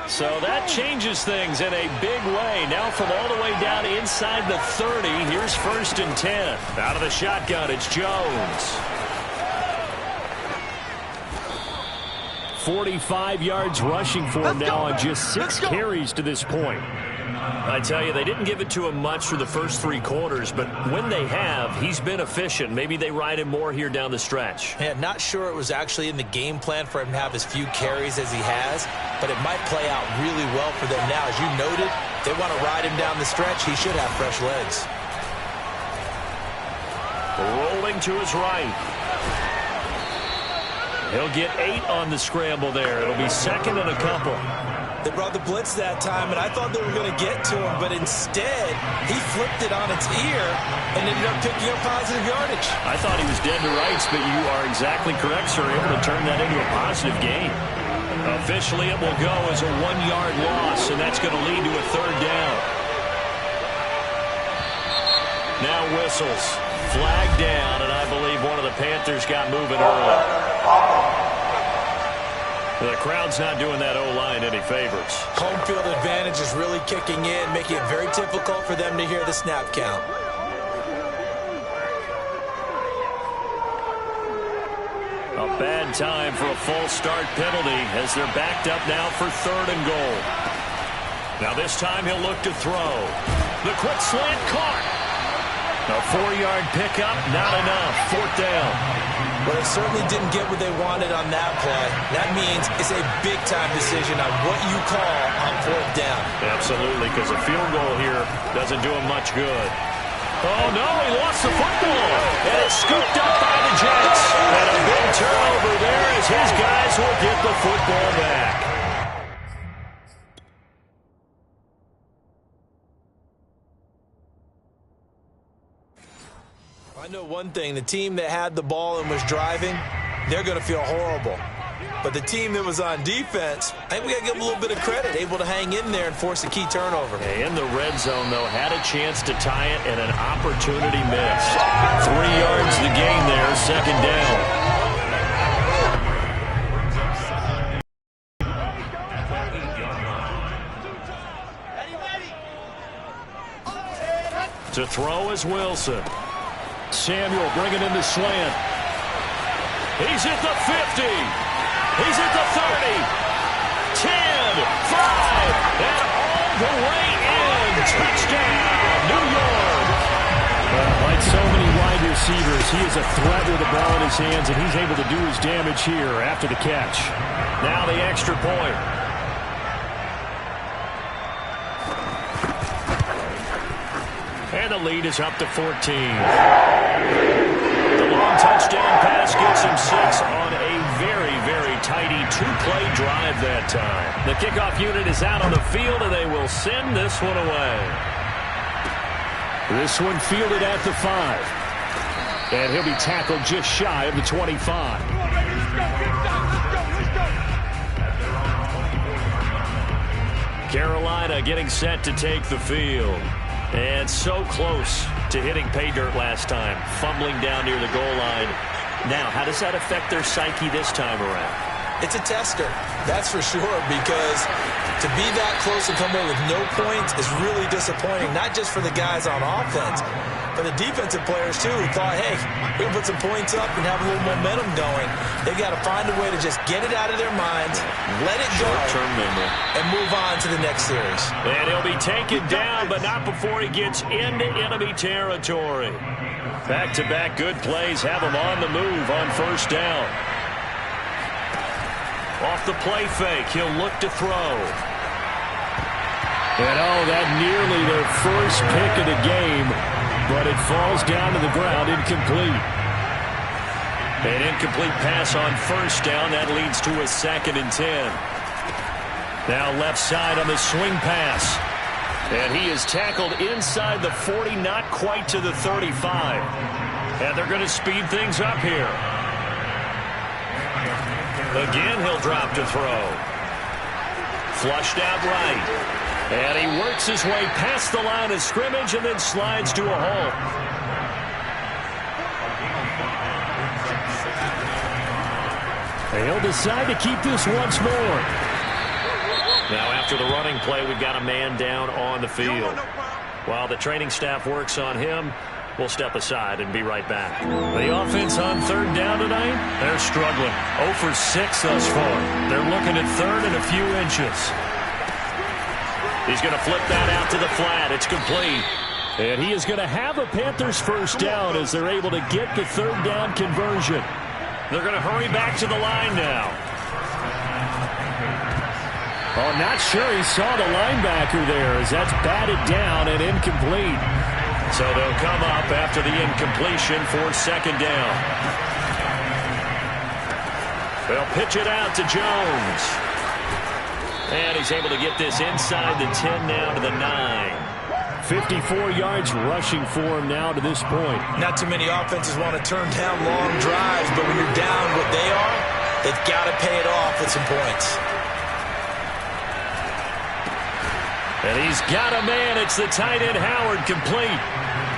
So that changes things in a big way. Now from all the way down inside the 30, here's first and 10. Out of the shotgun, it's Jones. 45 yards rushing for him now on just 6 carries to this point. I tell you, they didn't give it to him much for the first 3 quarters, but when they have, he's been efficient. Maybe they ride him more here down the stretch. Yeah, not sure it was actually in the game plan for him to have as few carries as he has, but it might play out really well for them now. As you noted, they want to ride him down the stretch. He should have fresh legs. Rolling to his right. He'll get 8 on the scramble there. It'll be second and a couple. They brought the blitz that time, and I thought they were going to get to him, but instead, he flipped it on its ear and ended up picking up positive yardage. I thought he was dead to rights, but you are exactly correct, sir. Able to turn that into a positive gain. Officially, it will go as a 1-yard loss, and that's going to lead to a third down. Now whistles. Flag down, and I believe one of the Panthers got moving early. The crowd's not doing that O-line any favors. Home field advantage is really kicking in, making it very difficult for them to hear the snap count. A bad time for a false start penalty as they're backed up now for third and goal. Now this time he'll look to throw. The quick slant caught. A 4-yard pickup, not enough. Fourth down. Well, they certainly didn't get what they wanted on that play. That means it's a big-time decision on what you call on fourth down. Absolutely, because a field goal here doesn't do him much good. Oh, no, he lost the football. And it's scooped up by the Jets. And a big turnover there as his guys will get the football back. I know one thing. The team that had the ball and was driving, they're going to feel horrible. But the team that was on defense, I think we got to give them a little bit of credit, able to hang in there and force a key turnover. In the red zone, though, had a chance to tie it and an opportunity missed. 3 yards the gain there, second down. To throw is Wilson. Samuel bringing in the slant. He's at the 50. He's at the 30. 10, 5, and all the way in. Touchdown, New York. Like so many wide receivers, he is a threat with the ball in his hands, and he's able to do his damage here after the catch. Now the extra point. And the lead is up to 14. The long touchdown pass gets him 6 on a very, very tidy 2-play drive that time. The kickoff unit is out on the field, and they will send this one away. This one fielded at the 5. And he'll be tackled just shy of the 25. Carolina getting set to take the field. And so close to hitting pay dirt last time, fumbling down near the goal line. Now, how does that affect their psyche this time around? It's a tester, that's for sure, because to be that close and come away with no points is really disappointing, not just for the guys on offense, but the defensive players, too, who thought, hey, we can put some points up and have a little momentum going. They've got to find a way to just get it out of their minds, let it go, and move on to the next series. And he'll be taken down, but not before he gets into enemy territory. Back-to-back good plays have him on the move on first down. Off the play fake, he'll look to throw. And that nearly their first pick of the game, but it falls down to the ground incomplete. An incomplete pass on first down. That leads to a 2nd and 10. Now left side on the swing pass. And he is tackled inside the 40, not quite to the 35. And they're going to speed things up here. Again, he'll drop to throw. Flushed out right. And he works his way past the line of scrimmage and then slides to a halt. He'll decide to keep this once more. Now after the running play, we've got a man down on the field. While the training staff works on him, we'll step aside and be right back. The offense on third down tonight, they're struggling. 0 for 6 thus far. They're looking at third and a few inches. He's going to flip that out to the flat. It's complete. And he is going to have a Panthers first down as they're able to get the third down conversion. They're going to hurry back to the line now. Oh, not sure he saw the linebacker there as that's batted down and incomplete. So they'll come up after the incompletion for second down. They'll pitch it out to Jones. And he's able to get this inside the 10 now to the 9. 54 yards rushing for him now to this point. Not too many offenses want to turn down long drives, but when you're down what they are, they've got to pay it off with some points. And he's got a man. It's the tight end Howard, complete.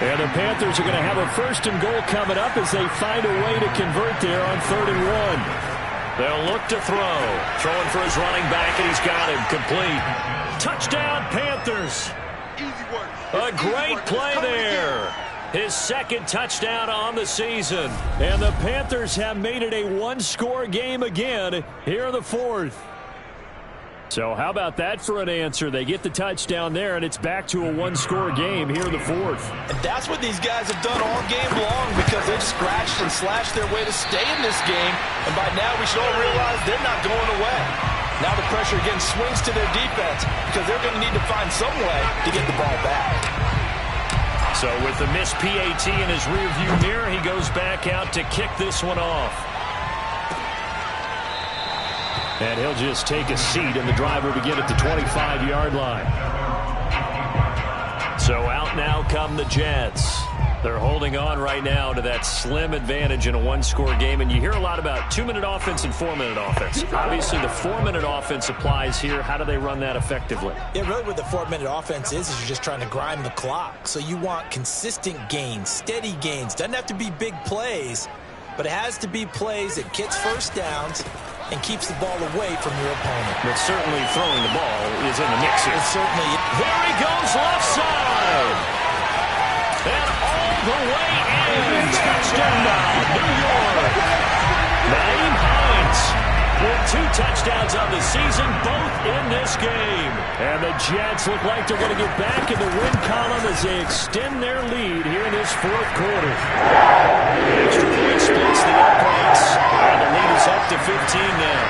And the Panthers are going to have a 1st and goal coming up as they find a way to convert there on 3rd and 1. They'll look to throw. Throwing for his running back, and he's got him. Complete. Touchdown, Panthers. A great play there. His 2nd touchdown on the season. And the Panthers have made it a 1-score game again here in the 4th. So how about that for an answer? They get the touchdown there, and it's back to a 1-score game here in the 4th. And that's what these guys have done all game long because they've scratched and slashed their way to stay in this game. And by now we should all realize they're not going away. Now the pressure again swings to their defense because they're going to need to find some way to get the ball back. So with the missed PAT in his rearview mirror, he goes back out to kick this one off. And he'll just take a seat, and the drive will begin at the 25-yard line. So out now come the Jets. They're holding on right now to that slim advantage in a one-score game, and you hear a lot about 2-minute offense and 4-minute offense. Obviously, the 4-minute offense applies here. How do they run that effectively? Yeah, really what the 4-minute offense is you're just trying to grind the clock. So you want consistent gains, steady gains. Doesn't have to be big plays, but it has to be plays that gets first downs and keeps the ball away from your opponent. But certainly throwing the ball is in the mix here. It certainly is. Here he goes left side. And all the way in. Touchdown, New York. Naeem Hines with 2 touchdowns on the season, both in this game. And the Jets look like they're going to get back in the win column as they extend their lead here in this fourth quarter. The extra point splits the uprights, and the lead is up to 15 now.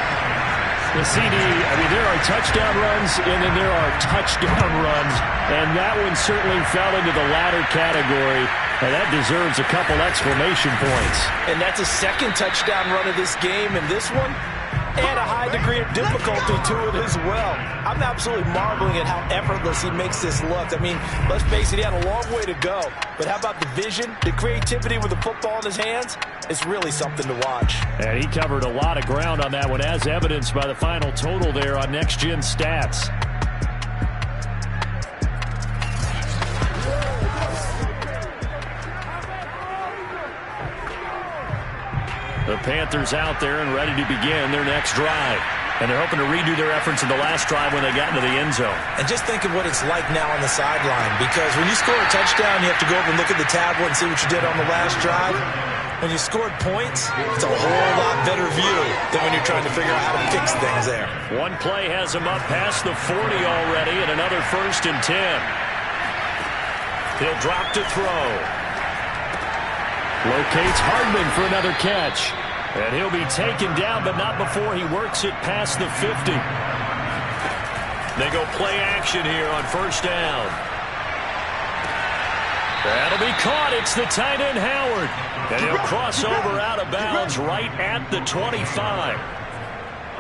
The CD, there are touchdown runs, and then there are touchdown runs, and that one certainly fell into the latter category, and that deserves a couple exclamation points. And that's a second touchdown run of this game, and this one, and a high degree of difficulty to it as well. I'm absolutely marveling at how effortless he makes this look. Let's face it, he had a long way to go, but how about the vision, the creativity with the football in his hands? It's really something to watch. And he covered a lot of ground on that one, as evidenced by the final total there on Next Gen Stats. The Panthers out there and ready to begin their next drive. And they're hoping to redo their efforts in the last drive when they got into the end zone. And just think of what it's like now on the sideline, because when you score a touchdown, you have to go over and look at the tablet and see what you did on the last drive. When you scored points, it's a whole lot better view than when you're trying to figure out how to fix things there. One play has him up past the 40 already, and another 1st and 10. He'll drop to throw. Locates Hardman for another catch. And he'll be taken down, but not before he works it past the 50. They go play action here on 1st down. That'll be caught. It's the tight end, Howard. And he'll cross over out of bounds right at the 25.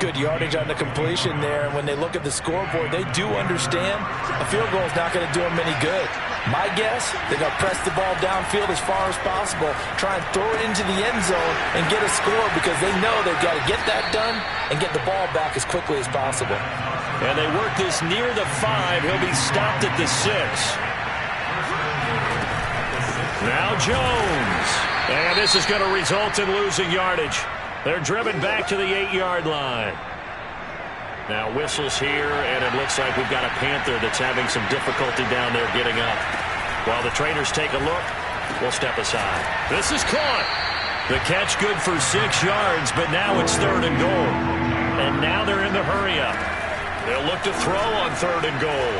Good yardage on the completion there. And when they look at the scoreboard, they do understand a field goal is not going to do them any good. My guess, they're going to press the ball downfield as far as possible, try and throw it into the end zone and get a score, because they know they've got to get that done and get the ball back as quickly as possible. And they work this near the 5. He'll be stopped at the 6. Now Jones. And this is going to result in losing yardage. They're driven back to the 8-yard line. Now whistles here, and it looks like we've got a Panther that's having some difficulty down there getting up. While the trainers take a look, we'll step aside. This is caught. The catch good for 6 yards, but now it's 3rd and goal. And now they're in the hurry-up. They'll look to throw on 3rd and goal.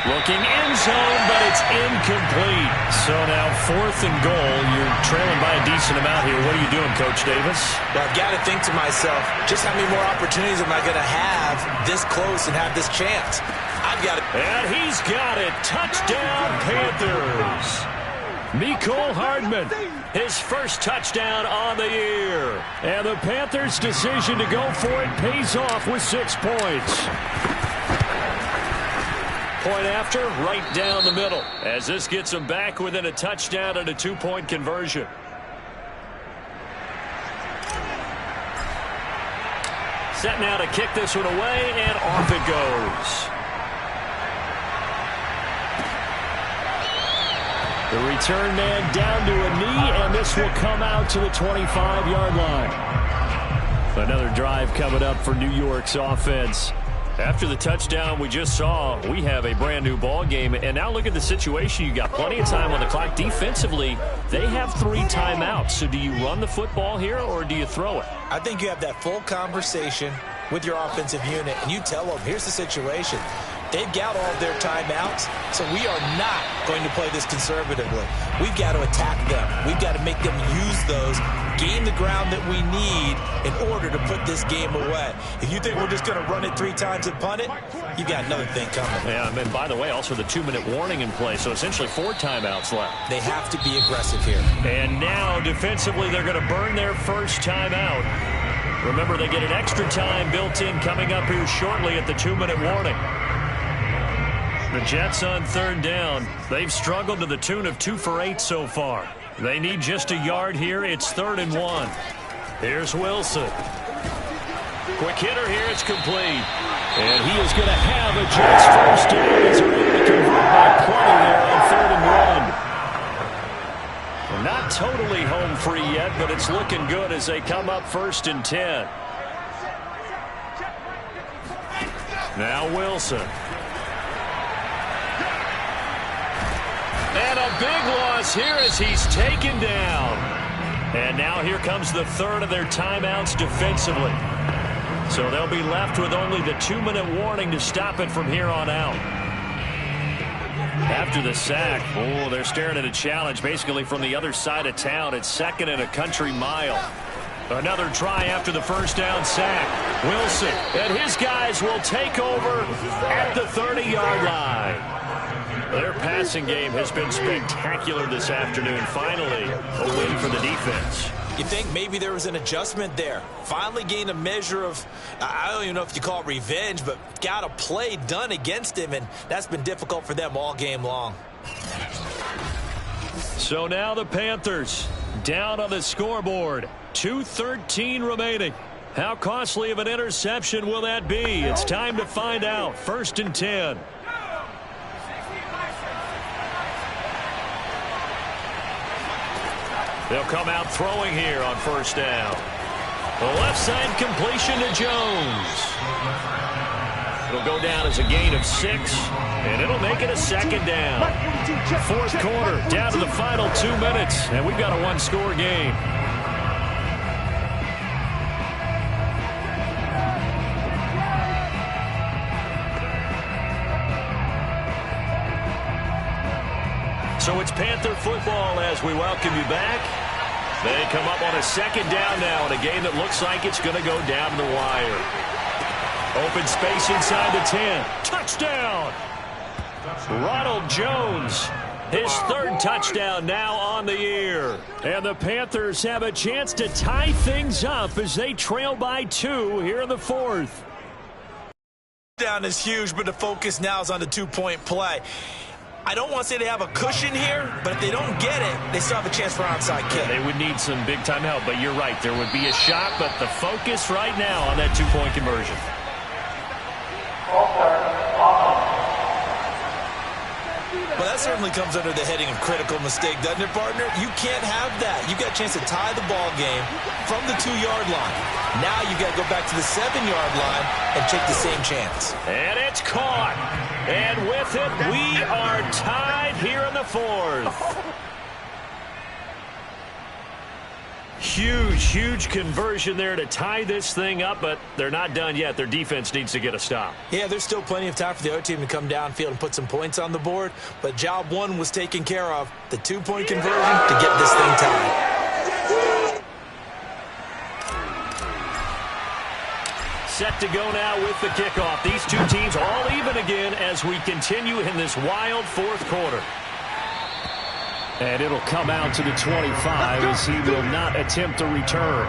Looking end zone, but it's incomplete. So now 4th and goal. You're trailing by a decent amount here. What are you doing, Coach Davis? Well, I've got to think to myself, just how many more opportunities am I going to have this close and have this chance? I've got it. And he's got it. Touchdown, Panthers. Mecole Hardman, his first touchdown on the year. And the Panthers' decision to go for it pays off with 6 points. Point after, right down the middle, as this gets them back within a touchdown and a 2-point conversion. Set now to kick this one away, and off it goes. The return man down to a knee, and this will come out to the 25-yard line. Another drive coming up for New York's offense. After the touchdown we just saw, we have a brand new ball game. And now look at the situation. You got plenty of time on the clock. Defensively, they have 3 timeouts. So do you run the football here or do you throw it? I think you have that full conversation with your offensive unit, and you tell them, here's the situation. They've got all of their timeouts, so we are not going to play this conservatively. We've got to attack them. We've got to make them use those, gain the ground that we need in order to put this game away. If you think we're just going to run it 3 times and punt it, you got another thing coming. Yeah, and by the way, also the 2-minute warning in play, so essentially 4 timeouts left. They have to be aggressive here. And now, defensively, they're going to burn their first timeout. Remember, they get an extra time built in coming up here shortly at the 2-minute warning. The Jets on third down. They've struggled to the tune of 2 for 8 so far. They need just a yard here. It's 3rd and 1. Here's Wilson. Quick hitter here. It's complete. And he is going to have a Jets first down as they're able to convert by plenty there on 3rd and 1. We're not totally home free yet, but it's looking good as they come up 1st and 10. Now Wilson. And a big loss here as he's taken down. And now here comes the 3rd of their timeouts defensively. So they'll be left with only the 2-minute warning to stop it from here on out. After the sack, they're staring at a challenge basically from the other side of town. It's 2nd and a country mile. Another try after the first down sack. Wilson and his guys will take over at the 30-yard line. Their passing game has been spectacular this afternoon. Finally, a win for the defense. You think maybe there was an adjustment there. Finally gained a measure of, I don't even know if you call it revenge, but got a play done against him, and that's been difficult for them all game long. So now the Panthers down on the scoreboard. 2:13 remaining. How costly of an interception will that be? It's time to find out. 1st and 10. They'll come out throwing here on 1st down. The left side completion to Jones. It'll go down as a gain of 6, and it'll make it a 2nd down. 4th quarter, down to the final 2 minutes, and we've got a 1-score game. So it's Panther football as we welcome you back. They come up on a 2nd down now in a game that looks like it's going to go down the wire. Open space inside the 10. Touchdown! Ronald Jones, his 3rd touchdown now on the year. And the Panthers have a chance to tie things up as they trail by 2 here in the 4th. Down is huge, but the focus now is on the 2-point play. I don't want to say they have a cushion here, but if they don't get it, they still have a chance for onside kick. They would need some big-time help, but you're right. There would be a shot, but the focus right now on that 2-point conversion. Well, that certainly comes under the heading of critical mistake, doesn't it, partner? You can't have that. You got a chance to tie the ball game from the 2-yard line. Now you got to go back to the 7-yard line and take the same chance. And it's caught. And with it, we are tied here in the 4th. Huge conversion there to tie this thing up, but they're not done yet. Their defense needs to get a stop. Yeah, there's still plenty of time for the other team to come downfield and put some points on the board, but job 1 was taken care of. The 2-point conversion to get this thing tied. Set to go now with the kickoff. These two teams all even again as we continue in this wild 4th quarter. And it'll come out to the 25 as he will not attempt a return.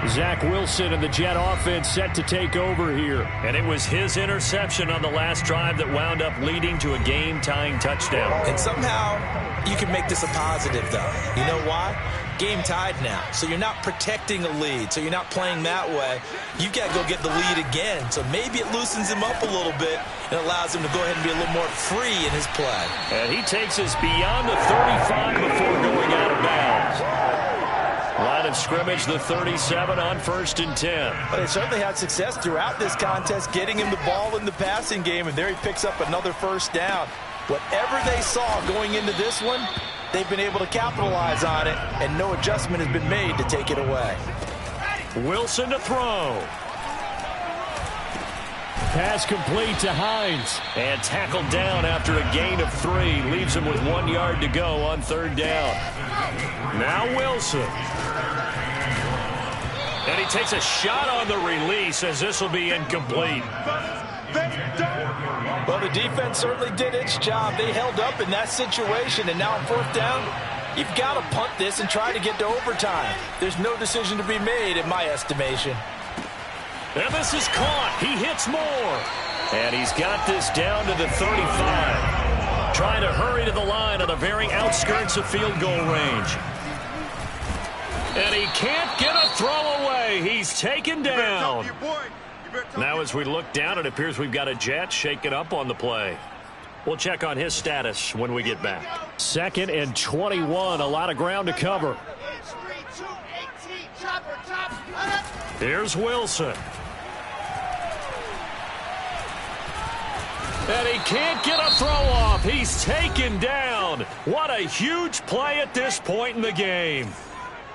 Zach Wilson and the Jet offense set to take over here. And it was his interception on the last drive that wound up leading to a game-tying touchdown. And somehow you can make this a positive, though. You know why? Game tied now, so you're not protecting a lead, so you're not playing that way. You've got to go get the lead again, so maybe it loosens him up a little bit and allows him to go ahead and be a little more free in his play. And he takes us beyond the 35 before going out of bounds. Line of scrimmage, the 37 on 1st and 10. But they certainly had success throughout this contest, getting him the ball in the passing game, and there he picks up another 1st down. Whatever they saw going into this one, they've been able to capitalize on it, and no adjustment has been made to take it away. Wilson to throw. Pass complete to Hines. And tackled down after a gain of 3. Leaves him with 1 yard to go on 3rd down. Now Wilson. And he takes a shot on the release as this will be incomplete. Well, the defense certainly did its job. They held up in that situation, and now on 4th down, you've got to punt this and try to get to overtime. There's no decision to be made in my estimation. And this is caught. He hits more. And he's got this down to the 35. Trying to hurry to the line on the very outskirts of field goal range. And he can't get a throw away. He's taken down. Now as we look down, it appears we've got a Jet shaken up on the play. We'll check on his status when we get back. 2nd and 21, a lot of ground to cover. Here's Wilson. And he can't get a throw off. He's taken down. What a huge play at this point in the game.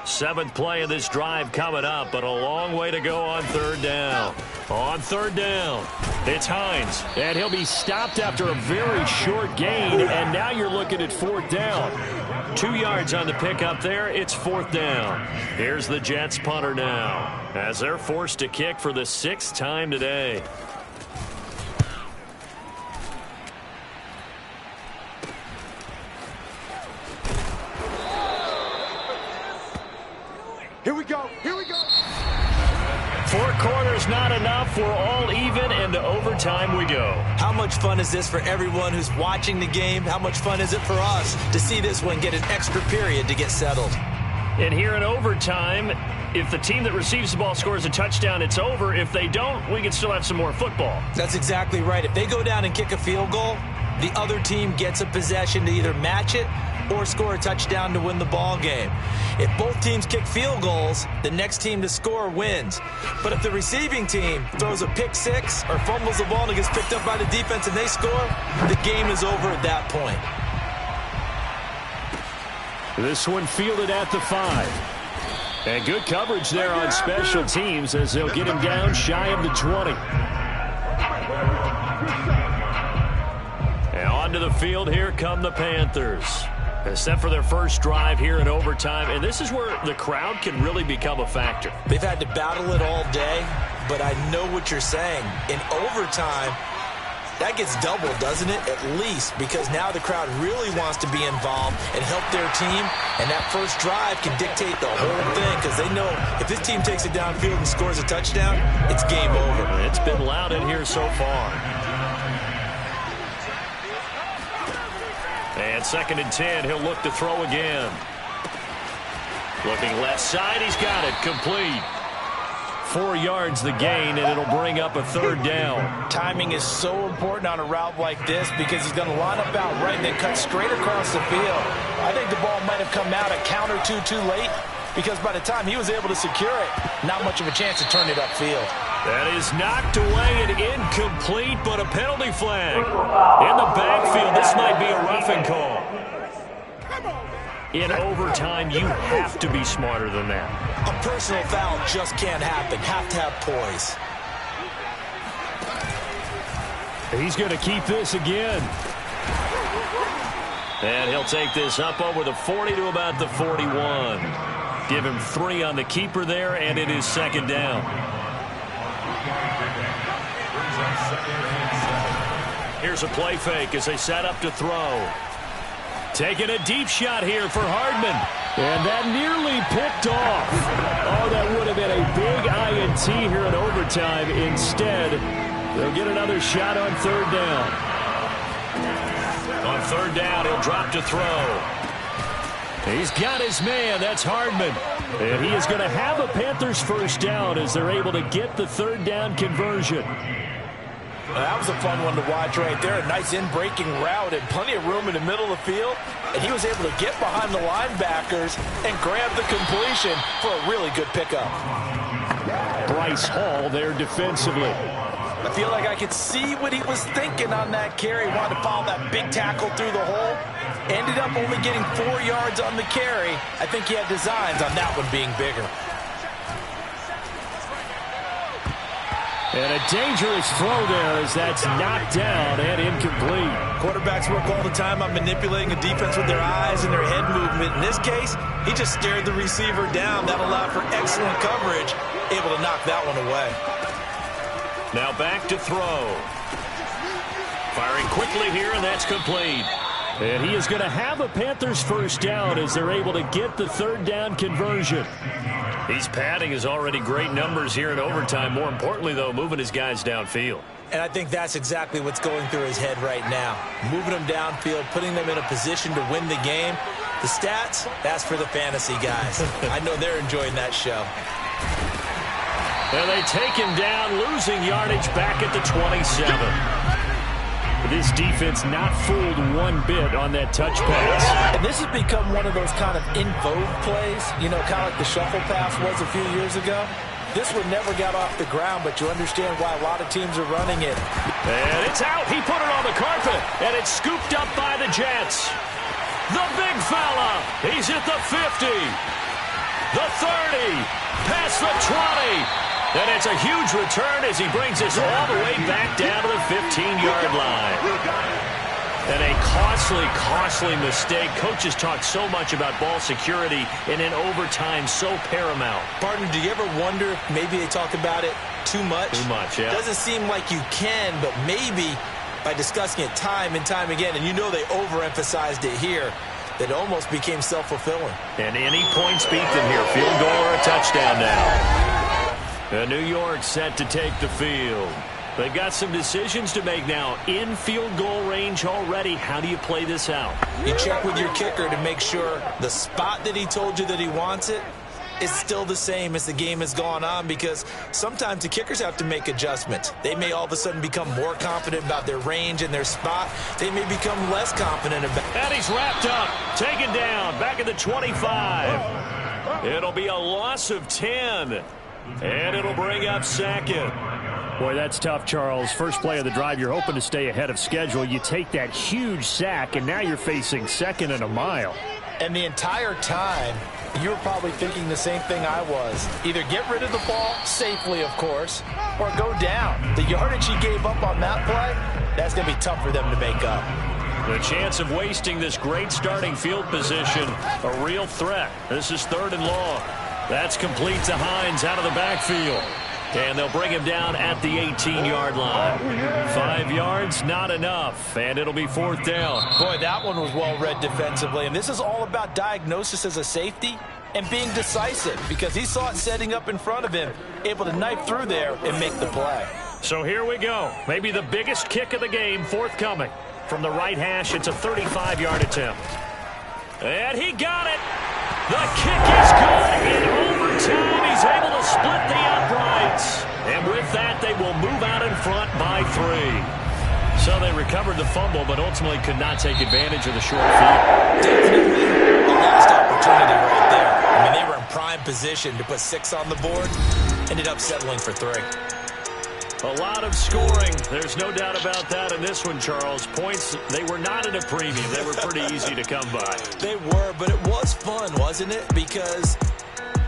7th play of this drive coming up, but a long way to go on 3rd down. On 3rd down, it's Hines, and he'll be stopped after a very short gain, and now you're looking at 4th down. 2 yards on the pickup there, it's 4th down. Here's the Jets punter now, as they're forced to kick for the 6th time today. Here we go. Here we go. 4 quarters not enough. We're all even, and to overtime we go. How much fun is this for everyone who's watching the game? How much fun is it for us to see this one get an extra period to get settled? And here in overtime, if the team that receives the ball scores a touchdown, it's over. If they don't, we can still have some more football. That's exactly right. If they go down and kick a field goal, the other team gets a possession to either match it or score a touchdown to win the ball game. If both teams kick field goals, the next team to score wins. But if the receiving team throws a pick six or fumbles the ball and it gets picked up by the defense and they score, the game is over at that point. This one fielded at the 5. And good coverage there on special teams as they'll get him down shy of the 20. And onto the field, here come the Panthers. Set for their first drive here in overtime, and this is where the crowd can really become a factor. They've had to battle it all day, but I know what you're saying. In overtime, that gets doubled, doesn't it? At least, because now the crowd really wants to be involved and help their team, and that first drive can dictate the whole thing because they know if this team takes it downfield and scores a touchdown, it's game over. It's been loud in here so far. And 2nd and 10, he'll look to throw again. Looking left side, he's got it, complete. 4 yards the gain, and it'll bring up a 3rd down. Timing is so important on a route like this because he's going to line up out right and then cut straight across the field. I think the ball might have come out a count or two too late because by the time he was able to secure it, not much of a chance to turn it upfield. That is knocked away and incomplete, but a penalty flag. In the backfield, this might be a roughing call. In overtime, you have to be smarter than that. A personal foul just can't happen. Have to have poise. He's going to keep this again. And he'll take this up over the 40 to about the 41. Give him 3 on the keeper there, and it is 2nd down. Here's a play fake as they set up to throw. Taking a deep shot here for Hardman. And that nearly picked off. Oh, that would have been a big INT here in overtime. Instead, they'll get another shot on 3rd down. On 3rd down, he'll drop to throw. He's got his man. That's Hardman. And he is going to have a Panthers first down as they're able to get the 3rd down conversion. That was a fun one to watch right there. A nice in-breaking route and plenty of room in the middle of the field. And he was able to get behind the linebackers and grab the completion for a really good pickup. Bryce Hall there defensively. I feel like I could see what he was thinking on that carry. He wanted to follow that big tackle through the hole. Ended up only getting 4 yards on the carry. I think he had designs on that one being bigger. And a dangerous throw there as that's knocked down and incomplete. Quarterbacks work all the time on manipulating a defense with their eyes and their head movement. In this case, he just stared the receiver down. That allowed for excellent coverage, able to knock that one away. Now back to throw. Firing quickly here, and that's complete. And he is going to have a Panthers first down as they're able to get the 3rd down conversion. He's padding his already great numbers here in overtime. More importantly, though, moving his guys downfield. And I think that's exactly what's going through his head right now. Moving them downfield, putting them in a position to win the game. The stats, that's for the fantasy guys. I know they're enjoying that show. And they take him down, losing yardage back at the 27. This defense not fooled one bit on that touch pass. And this has become one of those kind of in vogue plays, you know, kind of like the shuffle pass was a few years ago. This one never got off the ground, but you understand why a lot of teams are running it. And it's out. He put it on the carpet, and it's scooped up by the Jets. The big fella. He's at the 50. The 30. Past the 20. And it's a huge return as he brings us all the way back down to the 15-yard line. And a costly mistake. Coaches talk so much about ball security, and in overtime, so paramount. Partner, do you ever wonder if maybe they talk about it too much? Too much, yeah. Doesn't seem like you can, but maybe by discussing it time and time again, and you know they overemphasized it here, that almost became self-fulfilling. And any points beat them here. Field goal or a touchdown now. And New York set to take the field. They've got some decisions to make now. In field goal range already. How do you play this out? You check with your kicker to make sure the spot that he told you that he wants it is still the same as the game has gone on, because sometimes the kickers have to make adjustments. They may all of a sudden become more confident about their range and their spot. They may become less confident about it. And he's wrapped up, taken down, back at the 25. It'll be a loss of 10. And it'll bring up second. Boy, that's tough, Charles. First play of the drive, you're hoping to stay ahead of schedule. You take that huge sack, and now you're facing second and a mile. And the entire time, you were probably thinking the same thing I was. Either get rid of the ball, safely, of course, or go down. The yardage he gave up on that play, that's going to be tough for them to make up. The chance of wasting this great starting field position, a real threat. This is 3rd and long. That's complete to Hines out of the backfield. And they'll bring him down at the 18-yard line. 5 yards, not enough. And it'll be 4th down. Boy, that one was well read defensively. And this is all about diagnosis as a safety and being decisive, because he saw it setting up in front of him, able to knife through there and make the play. So here we go. Maybe the biggest kick of the game forthcoming. From the right hash, it's a 35-yard attempt. And he got it. The kick is good. In overtime, he's able to split the uprights. And with that, they will move out in front by 3. So they recovered the fumble, but ultimately could not take advantage of the short field. Definitely a lost opportunity right there. I mean, they were in prime position to put 6 on the board. Ended up settling for 3. A lot of scoring. There's no doubt about that in this one, Charles. Points, they were not at a premium. They were pretty easy to come by. They were, but it was fun, wasn't it? Because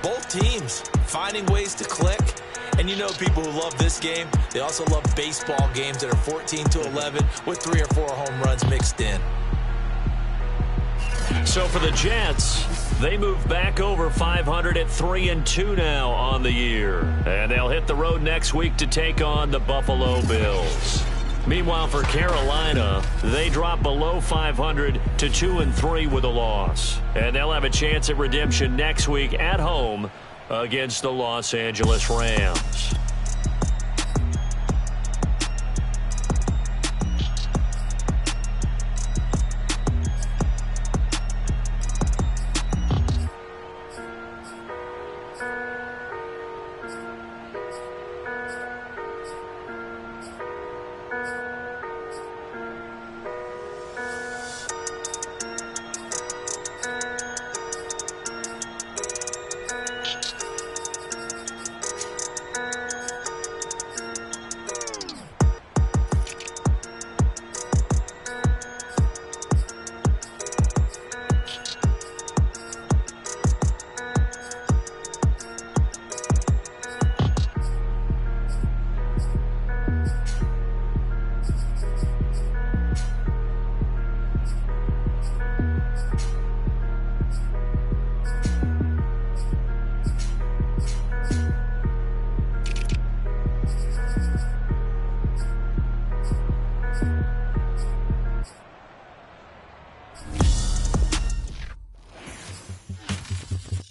both teams finding ways to click. And you know people who love this game, they also love baseball games that are 14-11 with 3 or 4 home runs mixed in. So for the Jets, they move back over 500 at 3-2 now on the year. And they'll hit the road next week to take on the Buffalo Bills. Meanwhile, for Carolina, they drop below 500 to 2-3 with a loss. And they'll have a chance at redemption next week at home against the Los Angeles Rams.